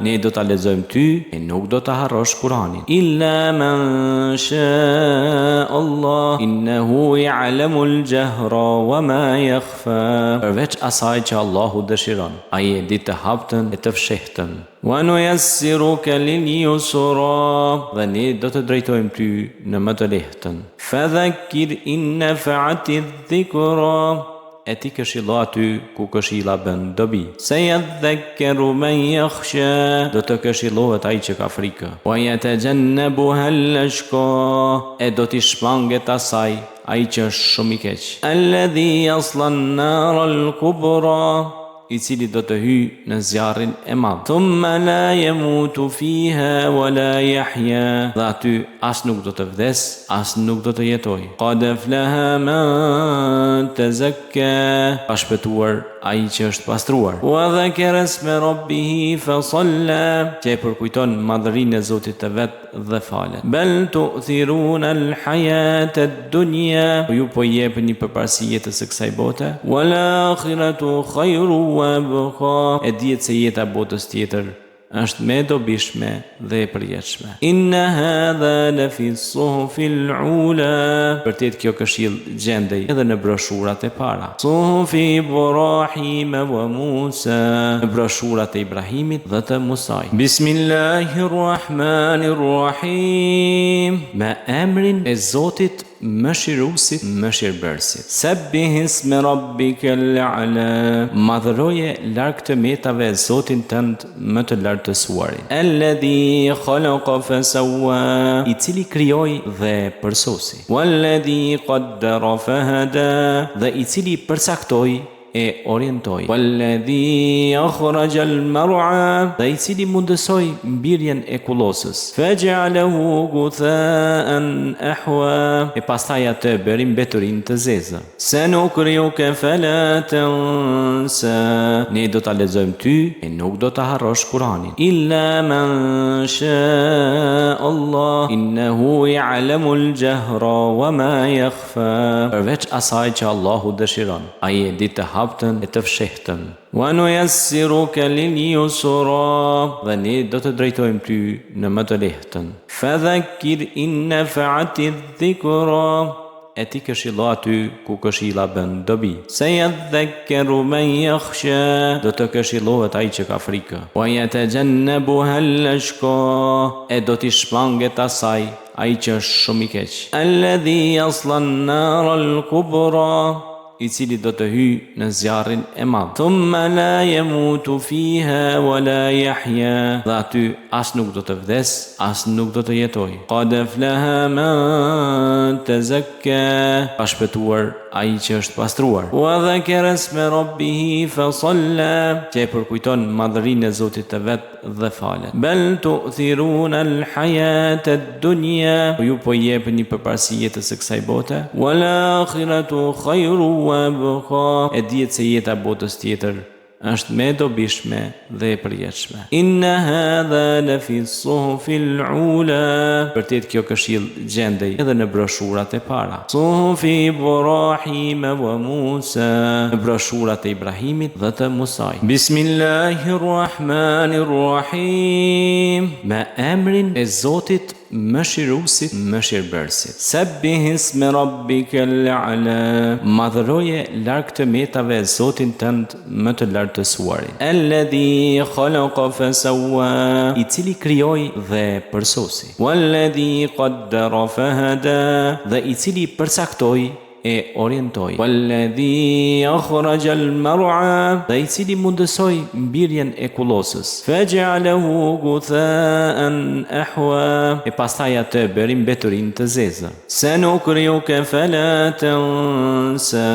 ne do ta lexojmë ty e nuk do ta harrosh Kur'anin. Illa man sha Allah, innahu ya'lamu al-jahra wa ma yakhfa, përveç asaj që Allahu dëshiron, ai e di të haptën e të fshehtën. Wa nuyassiruka lil yusra, dhe ne do të drejtojmë ty në më të lehtën. Fadhakkir in nafa'ati dhikra, e ti këshilla aty ku këshilla bën dobi. Sayadhakkaru man yakhsha, do të këshillohet ai që ka frikë. Wa yatajannabuha al-ashqa, e do t'i shmanget asaj ai që është shumë i keq. Alladhi yasla an-nar al-kubra, I cili do të hyjë në zjarrin e madh. Thumma la yamutu fiha wala yahya. Dhe aty as nuk do të vdes, as nuk do të jetoj. Qad aflaha man tazakka. Ka shpëtuar ai që është pastruar. Wa dhakara isma rabbih fa salla. Që përkujton madhërinë e Zotit të vet dhe falet. Bal tu'thiruna al-hayata ad-dunya. Ju po jepni përparësi jetës së kësaj bote. Wal akhiratu khairu wa abqa. E dihet se jeta botës tjetër është më e dobishme dhe e përjetshme. Inna hadha la fi as-suhufil ula. Vërtet kjo këshill gjendej edhe në broshurat e para. Suhufi Ibrahim wa Musa. Në broshurat e Ibrahimit dhe të Musait. Bismillahirrahmanirrahim. Me emrin e Zotit Mëshiruesit, Mëshirbërësit. Sabbih isma rabbikal a'la. Madhëroje larg të metave Zotin tënd më të lartësuarin. Alladhi khalaqa fasawwa. I cili krijoi dhe përsosi. Walladhi qaddara fahada. Dhe i cili përcaktoi e orientoi. Walladhi akhraja al-mar'a. Dhe i cili mundësoi mbirjen e kullosës. Faj'alahu gutha'an ahwa. E pastaj atë bëri mbeturin të zezë. Sanukriuka fala tansa. Ne do ta lexojmë ty e nuk do ta harrosh Kur'anin. Illa man sha Allah. Innahu ya'lamu al-jahra wa ma yakhfa. Përveç asaj që Allahu dëshiron. Ai e di të haptën e të fshehtën. Wa nuyassiruka lil yusra. Dhe ne do të drejtojmë ty në më të lehtën. Fadhakkir in nafa'ati dhikra. E ti këshillo aty ku këshilla bën dobi. Sayadhakkaru man yakhsha. Do të këshillohet ai që ka frikë. Wa yatajannabuha al-ashqa. E do t'i shmanget asaj ai që është shumë i keq. Alladhi yasla an-nar al-kubra. I cili do të hyjë në zjarrin e madh. Thumma la yamutu fiha wala yahya. Dhe aty as nuk do të vdes, as nuk do të jetoj. Qad aflaha man tazakka. Ka shpëtuar ai që është pastruar. Wa dhakara isma rabbih fa salla. Që përkujton madhërinë e Zotit të vet dhe falet. Bal tu'thiruna al-hayata ad-dunya. Ju po jepni përparësi jetës së kësaj bote. Wal akhiratu khairu wa abqa. E dihet se jeta botës tjetër është më e dobishme dhe e përjetshme. Inna hadha la fi as-suhufil ula. Vërtet kjo këshill gjendej edhe në broshurat e para. Suhufi Ibrahim wa Musa. Në broshurat e Ibrahimit dhe të Musait. Bismillahirrahmanirrahim. Me emrin e Zotit Mëshiruesit, Mëshirbërësit. Sabbih isma rabbikal a'la. Madhëroje larg të metave Zotin tënd më të lartësuarin. Alladhi khalaqa fasawwa. I cili krijoi dhe përsosi. Walladhi qaddara fahada. Dhe i cili përcaktoi e orientoi. Walladhi akhraja al-mar'a. Dhe i cili mundësoi mbirjen e kullosës. Faj'alahu gutha'an ahwa. E pastaj atë bëri mbeturin të zezë. Sanukriuka fala tansa.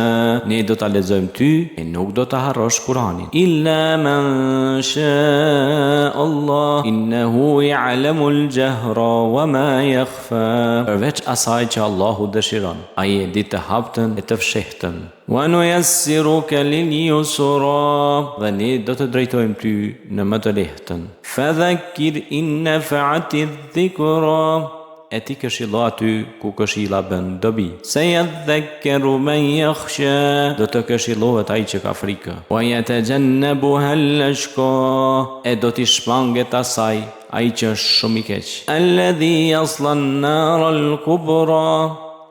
Ne do ta lexojmë ty e nuk do ta harrosh Kur'anin. Illa man sha Allah. Innahu ya'lamu al-jahra wa ma yakhfa. Përveç asaj që Allahu dëshiron. Ai e di të haptën e të fshehtën. Wa nuyassiruka lil yusra. Dhe ne do të drejtojmë ty në më të lehtën. Fadhakkir in nafa'ati dhikra. E ti këshillo aty ku këshilla bën dobi. Sayadhakkaru man yakhsha. Do të këshillohet ai që ka frikë. Wa yatajannabuha al-ashqa. E do t'i shmanget asaj ai që është shumë i keq. Alladhi yasla an-nar al-kubra.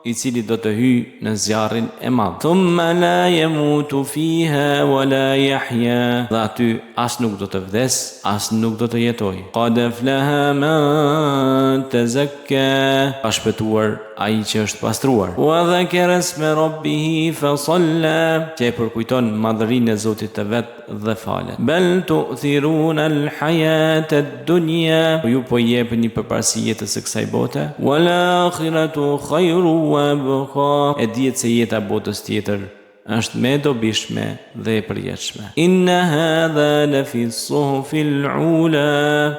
I cili do të hyjë në zjarrin e madh. Thumma la yamutu fiha wala yahya. Dhe aty as nuk do të vdes, as nuk do të jetoj. Qad aflaha man tazakka. Ka shpëtuar ai që është pastruar. Wa dhakara isma rabbih fa salla. Që përkujton madhërinë e Zotit të vet dhe falet. Bal tu'thiruna al-hayata ad-dunya. Ju po jepni përparësi jetës së kësaj bote. Wal akhiratu khairu wa abqa. E dihet se jeta botës tjetër është me dobishme dhe e përjetshme. Inna hadha la fi suhufil ula.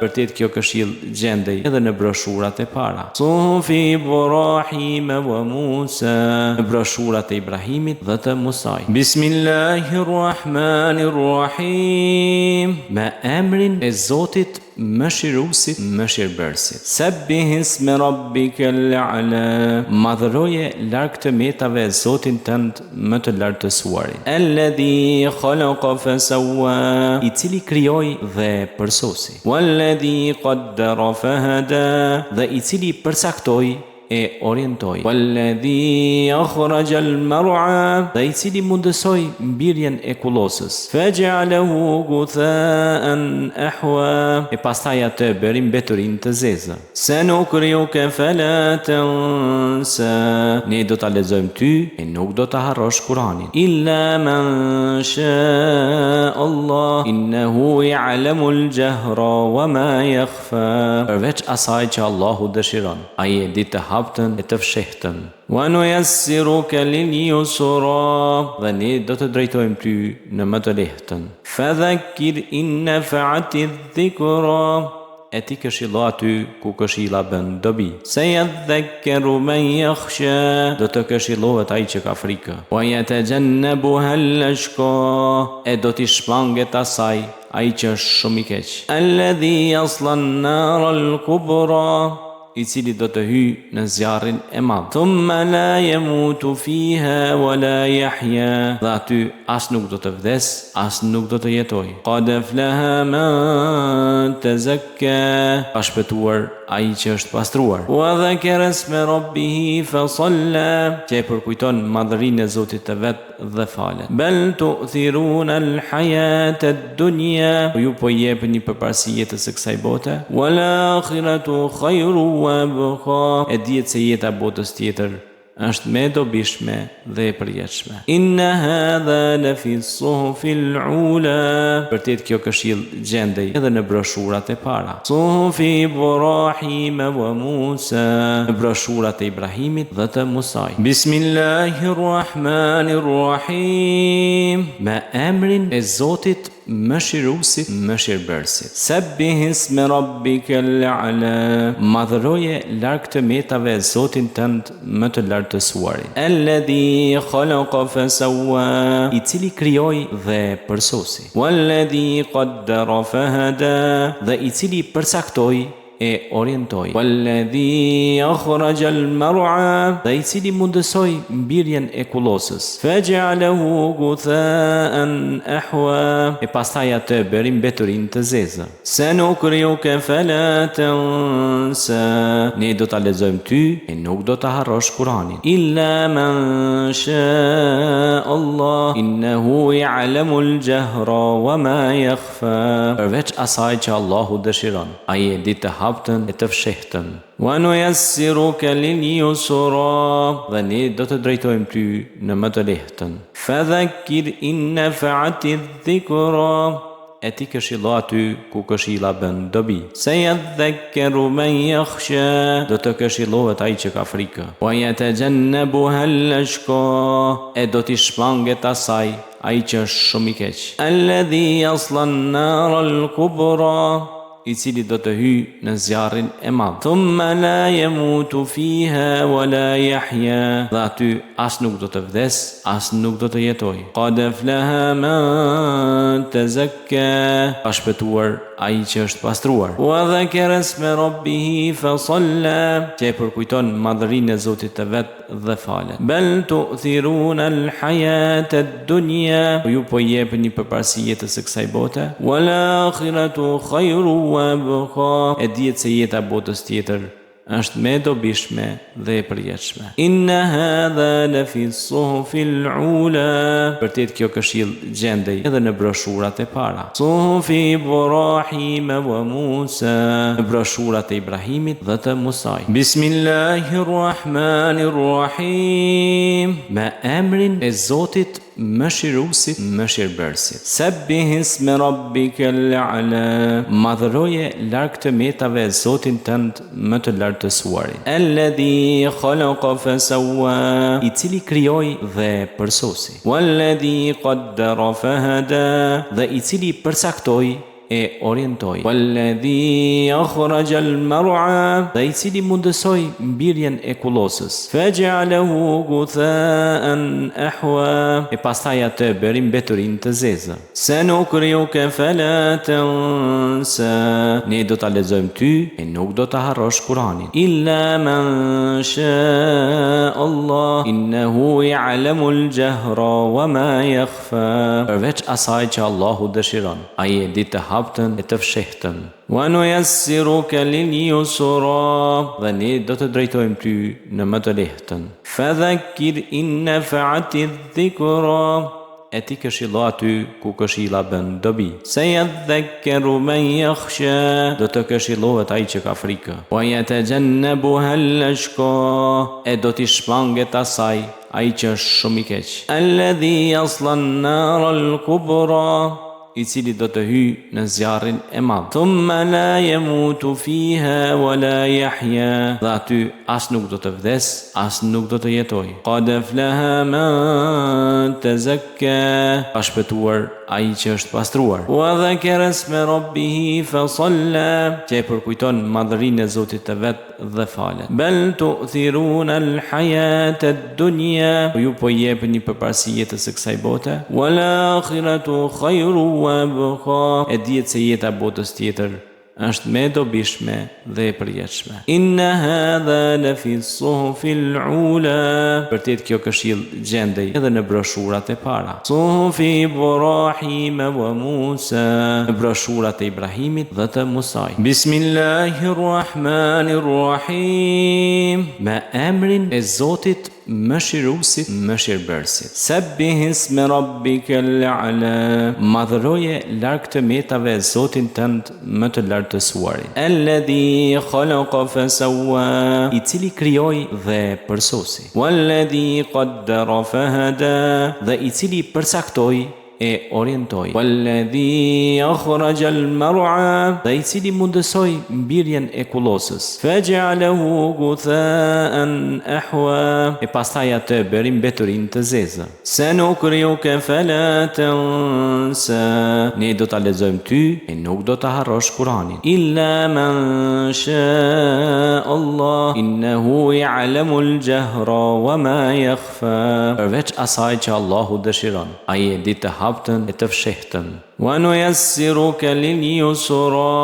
Vërtet kjo këshill gjendej edhe në broshurat e para. Suhufi Ibrahim wa Musa. Në broshurat e Ibrahimit dhe të Musait. Bismillahirrahmanirrahim. Me emrin e Zotit Mëshiruesit, Mëshirbërësit. Sabbih isma rabbikal a'la. Madhëroje larg të metave Zotin tënd më të lartësuarin. Alladhi khalaqa fasawwa. I cili krijoi dhe përsosi. Walladhi qaddara fahada. Dhe i cili përcaktoi e orientoi. Walladhi akhraja al-mar'a. Dhe i cili mundësoi mbirjen e kullosës. Faj'alahu gutha'an ahwa. E pastaj atë bëri mbeturin të zezë. Sanukriuka fala tansa. Ne do ta lexojmë ty e nuk do ta harrosh Kur'anin. Illa man sha Allah innahu ya'lamu al-jahra wa ma yakhfa. Përveç asaj që Allahu dëshiron. Ai e di të haptën e të fshehtën. Wa nuyassiruka lil yusra. Dhe ne do të drejtojmë ty në më të lehtën. Fadhakkir in nafa'ati dhikra. E ti këshillo aty ku këshilla bën dobi. Sayadhakkaru man yakhsha. Do të këshillohet ai që ka frikë. Wa yatajannabuha al-ashqa. E do t'i shmanget asaj ai që është shumë i keq. Alladhi yasla an-nar al-kubra. I cili do të hyjë në zjarrin e madh. Thumma la yamutu fiha wa la yahya. Dhe aty as nuk do të vdes, as nuk do të jetoj. Qad aflaha man tazakka. Ka shpëtuar ai që është pastruar. Wa dhakara isma rabbih fa salla. Që e përkujton madhërinë e Zotit të vet dhe falet. Bal tu'thiruna al-hayata ad-dunya. Ju po jepni përparësi jetës së kësaj bote. Wal akhiratu khairu wa abqa. E dihet se jeta botës tjetër është me dobishme dhe e përjetshme. Inna hadha la fi suhufil ula. Vërtet kjo këshill gjendej edhe në broshurat e para. Suhufi Ibrahim wa Musa. Në broshurat e Ibrahimit dhe të Musait. Bismillahirrahmanirrahim. Me emrin e Zotit Mëshiruesit, Mëshirbërësit. Sabbih isma rabbikal a'la. Madhëroje larg të metave Zotin tënd më të lartësuarin. Alladhi khalaqa fasawwa. I cili krijoi dhe përsosi. Walladhi qaddara fahada. Dhe i cili përcaktoi e orientoi. Walladhi akhraja al-mar'a. Dhe i cili mundësoi mbirjen e kullosës. Faj'alahu gutha'an ahwa. E pastaj atë bëri mbeturin të zezë. Sanukriuka fala tansa. Ne do ta lexojmë ty e nuk do ta harrosh Kur'anin. Illa man sha Allah innahu ya'lamu al-jahra wa ma yakhfa. Përveç asaj që Allahu dëshiron. Ai e di të haptën e të fshehtën. Wa nuyassiruka lil yusra. Dhe ne do të drejtojmë ty në më të lehtën. Fadhakkir in nafa'ati dhikra. E ti këshillo aty ku këshilla bën dobi. Sayadhakkaru man yakhsha. Do të këshillohet ai që ka frikë. Wa yatajannabuha al-ashqa. E do t'i shmanget asaj ai që është shumë i keq. Alladhi yasla an-nar al-kubra. I cili do të hyjë në zjarrin e madh. Thumma la yamutu fiha wa la yahya. Dhe aty as nuk do të vdes, as nuk do të jetoj. Qad aflaha man tazakka. Ka shpëtuar ai që është pastruar. Wa dhakara isma rabbih fa salla. Që e përkujton madhërinë e Zotit të vet dhe falet. Bal tu'thiruna al-hayata ad-dunya. Ju po jepni përparësi jetës së kësaj bote. Wal akhiratu khairu wa abqa. E dihet se jeta botës tjetër është me dobishme dhe e përjetshme. Inna hadha la fi suhufil ula. Vërtet kjo këshill gjendej edhe në broshurat e para. Suhufi Ibrahim wa Musa. Në broshurat e Ibrahimit dhe të Musait. Bismillahirrahmanirrahim. Me emrin e Zotit mëshiruesit, mëshirbërësit. Sabbihisme rabbikal a'la. Madhëroje larg të metave Zotin tënd më të lartësuarin. Alladhi khalaqa fasawwa, i cili krijoi dhe përsosi. Walladhi qaddara fahada, dhe i cili përcaktoi e orientoi. Walladhi akhraja al-mar'a, dhe i cili mundësoi mbirjen e kullosës. Faj'alahu gutha'an ahwa, e pastaj atë bëri mbeturin të zezë. Sanukriuka fala tansa, ne do ta lexojmë ty e nuk do ta harrosh Kur'anin. Illa man sha Allah, innahu ya'lamu al-jahra wa ma yakhfa, përveç asaj që Allahu dëshiron, ai e di të haptën e të fshehtën. Wa nuyassiruka lil yusra, dhe ne do të drejtojmë ty në më të lehtën. Fadhakkir in nafa'ati dhikra, e ti këshillo aty ku këshilla bën dobi. Sayadhakkaru man yakhsha, do të këshillohet ai që ka frikë. Wa yatajannabuha al-ashqa, e do t'i shmanget asaj ai që është shumë i keq. Alladhi yasla an-nar al-kubra, i cili do të hyj në zjarrin e madh. Thumma la yamutu fiha wa la yahya, dhe aty as nuk do të vdes, as nuk do të jetoj. Qad aflaha man tazakka, ka shpëtuar ai që është pastruar. Wa dhakara isma rabbih fa salla, që e përkujton madhërinë e Zotit të vet dhe falet. Bal tu'thiruna al-hayata ad-dunya, ju po jepni përparësi jetës së kësaj bote. Wal akhiratu khairu wa abqa, e dihet se jeta botës tjetër është më e dobishme dhe e përjetshme. Inna hadha la fi suhufil ula, vërtet kjo këshill gjendej edhe në broshurat e para. Suhufi Ibrahim wa Musa, në broshurat e Ibrahimit dhe të Musaj. Bismillahirrahmanirrahim, me emrin e Zotit mëshiruesit, mëshirbërësit. Sabbihisme rabbikal a'la, madhëroje larg të metave Zotin tënd më të lartësuarin. Alladhi khalaqa fasawwa, i cili krijoi dhe përsosi. Walladhi qaddara fahada, dhe i cili përcaktoi e orientoi. Walladhi akhraja al-mar'a, dhe i cili mundësoi mbirjen e kullosës. Faj'alahu gutha'an ahwa, e pastaj atë bëri mbeturin të zezë. Sanukriuka fala tansa, ne do ta lexojmë ty e nuk do ta harrosh Kur'anin. Illa man sha Allah, innahu ya'lamu al-jahra wa ma yakhfa, përveç asaj që Allahu dëshiron, ai e di të haptën e të fshehtën. Wa nuyassiruka lil yusra,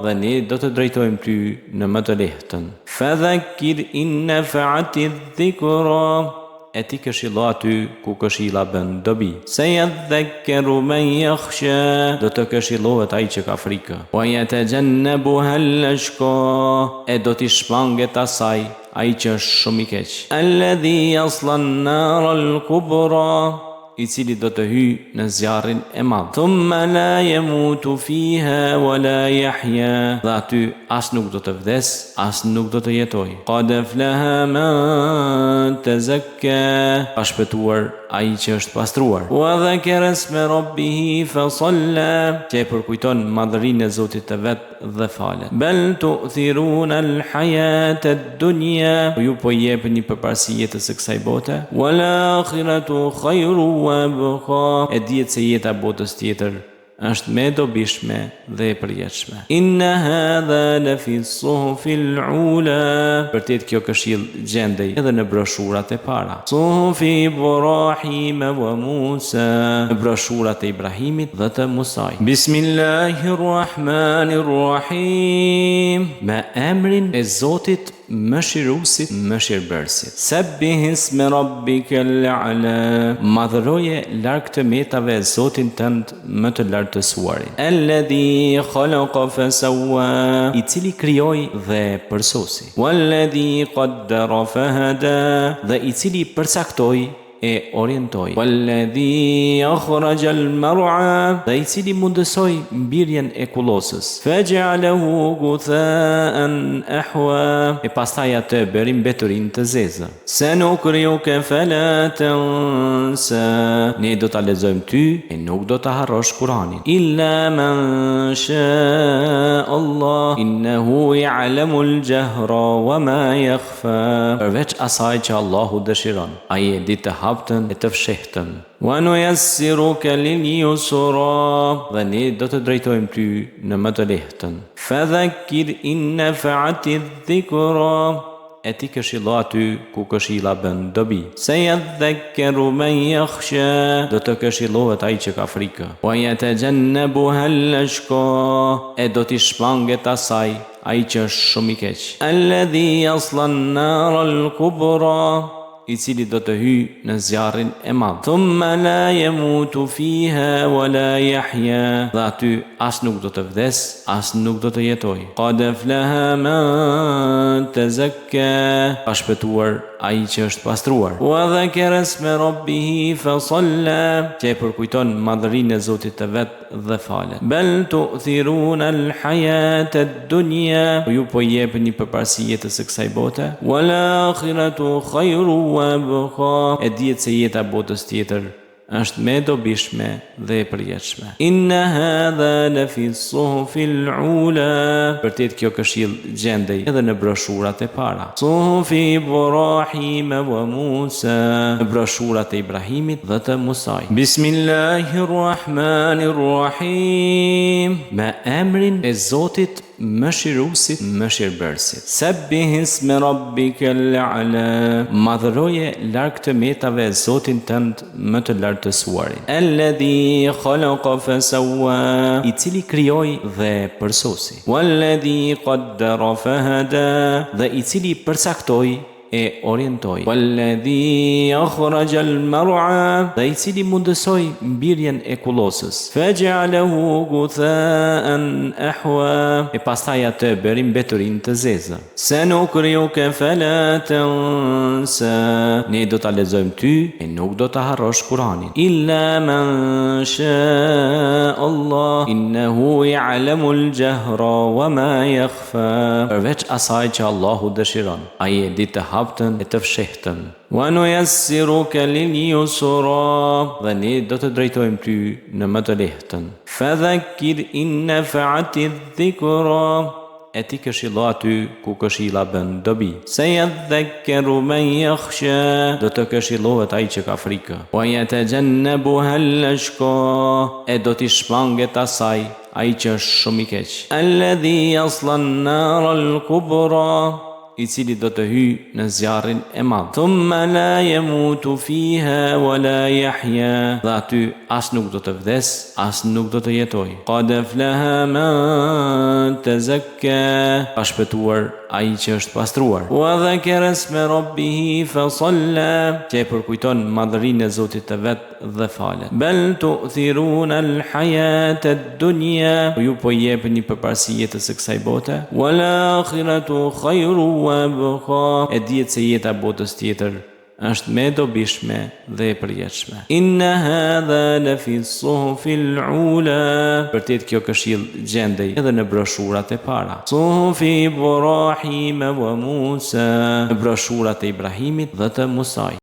dhe ne do të drejtojmë ty në më të lehtën. Fadhakkir in nafa'ati dhikra, e ti këshillo aty ku këshilla bën dobi. Sayadhakkaru man yakhsha, do të këshillohet ai që ka frikë. Wa yatajannabuha al-ashqa, e do t'i shmanget asaj ai që është shumë i keq. Alladhi yasla an-nar al-kubra, i cili do të hyj në zjarrin e madh. Thumma la yamutu fiha wa la yahya, dhe aty as nuk do të vdes, as nuk do të jetoj. Qad aflaha man tazakka, ka shpëtuar ai që është pastruar. Wa dhakara isma rabbih fa salla, që e përkujton madhërinë e Zotit të vet dhe falet. Bal tu'thiruna al-hayata ad-dunya, ju po jepni përparësi jetës së kësaj bote. Wal akhiratu khairu wa abqa, e dihet se jeta botës tjetër është më e dobishme dhe e përjetshme. Inna hadha la fi suhufil ula, vërtet kjo këshill gjendej edhe në broshurat e para. Suhufi Ibrahim wa Musa, në broshurat e Ibrahimit dhe të Musaj. Bismillahirrahmanirrahim, me emrin e Zotit mëshiruesit, mëshirbërësit. Sabbihisme rabbikal a'la, madhëroje larg të metave Zotin tënd më të lartësuarin. Alladhi khalaqa fasawwa, i cili krijoi dhe përsosi. Walladhi qaddara fahada, dhe i cili përcaktoi e orientoi. Walladhi akhraja al-mar'a, dhe I cili mundësoi mbirjen e kullosës. Faj'alahu ghutha'an ahwa, e pastaj atë bëri mbeturin të zezë. Sanukriuka fala tansa, ne do ta lexojmë ty e nuk do ta harrosh Kur'anin. Illa man sha Allah, innahu ya'lamu al-jahra wa ma yakhfa, përveç asaj që Allahu dëshiron, ai e di të haptën e të fshehtën. Wa nuyassiruka lil-yusra, dhe ne do të drejtojmë ty në më të lehtën. Fadhakkir in nafa'ati dhikra, e ti këshillo aty ku këshilla bën dobi. Sayadhakkaru man yakhsha, do të këshillohet ai që ka frikë. Wa yatajannabuha al-ashqa, e do t'i shmanget asaj ai që është shumë I keq. Alladhi yasla an-nar al-kubra, I cili do të hyj në zjarrin e madh. Thumma la yamutu fiha wa la yahya, dhe aty as nuk do të vdes, as nuk do të jetoj. Qad aflaha man tazakka, ka shpëtuar ai që është pastruar. Wa dhakara isma rabbih fa salla, që përkujton madhërinë e Zotit të vet dhe falet. Bal tu'thiruna al-hayata ad-dunya, ju po jepni përparësi jetës së kësaj bote. Wal akhiratu khairu wa abqa, e dihet se jeta botës tjetër është më e dobishme dhe e përjetshme. Inna hadha la fi as-suhufil ula, vërtet kjo këshill gjendej edhe në broshurat e para. Suhufi Ibrahim wa Musa, në broshurat e Ibrahimit dhe të Musait. Bismillahirrahmanirrahim, me emrin e Zotit Mëshiruesit, Mëshirbërësit. Sabbih isma rabbikal a'la, madhëroje larg të metave Zotin tënd më të lartësuarin. Alladhi khalaqa fasawwa, I cili krijoi dhe përsosi. Walladhi qaddara fahada, dhe I cili përcaktoi e orientoi. Walladhi akhraja al-mar'a, dhe I cili mundësoi mbirjen e kullosës. Faj'alahu ghutha'an ahwa, e pastaj atë bëri mbeturin të zezë. Sanukriuka fala tansa, ne do ta lexojmë ty e nuk do ta harrosh Kur'anin. Illa man sha Allah, innahu ya'lamu al-jahra wa ma yakhfa, përveç asaj që Allahu dëshiron, ai e di të haptën e të fshehtën. Wa nuyassiruka lil-yusra, dhe ne do të drejtojmë ty në më të lehtën. Fadhakkir in nafa'ati dhikra, e ti këshillo aty ku këshilla bën dobi. Sayadhakkaru man yakhsha, do të këshillohet ai që ka frikë. Wa yatajannabuha al-ashqa, e do t'i shmanget asaj ai që është shumë I keq. Alladhi yasla an-nar al-kubra, I cili do të hyj në zjarrin e madh. Thumma la yamutu fiha wa la yahya, dhe aty as nuk do të vdes, as nuk do të jetoj. Qad aflaha man tazakka, ka shpëtuar ai që është pastruar. Wa dhakara isma rabbih fa salla, që përkujton madhërinë e Zotit të vet dhe falet. Bal tu'thiruna al-hayata ad-dunya, ju po jepni përparësi jetës së kësaj bote. Wal akhiratu khairu wa abqa, e dihet se jeta botës tjetër është më e dobishme dhe e përjetshme. Inna hadha la fi as-suhufil ula, vërtet kjo këshill gjendej edhe në broshurat e para. Suhufi Ibrahim wa Musa, në broshurat e Ibrahimit dhe të Musait.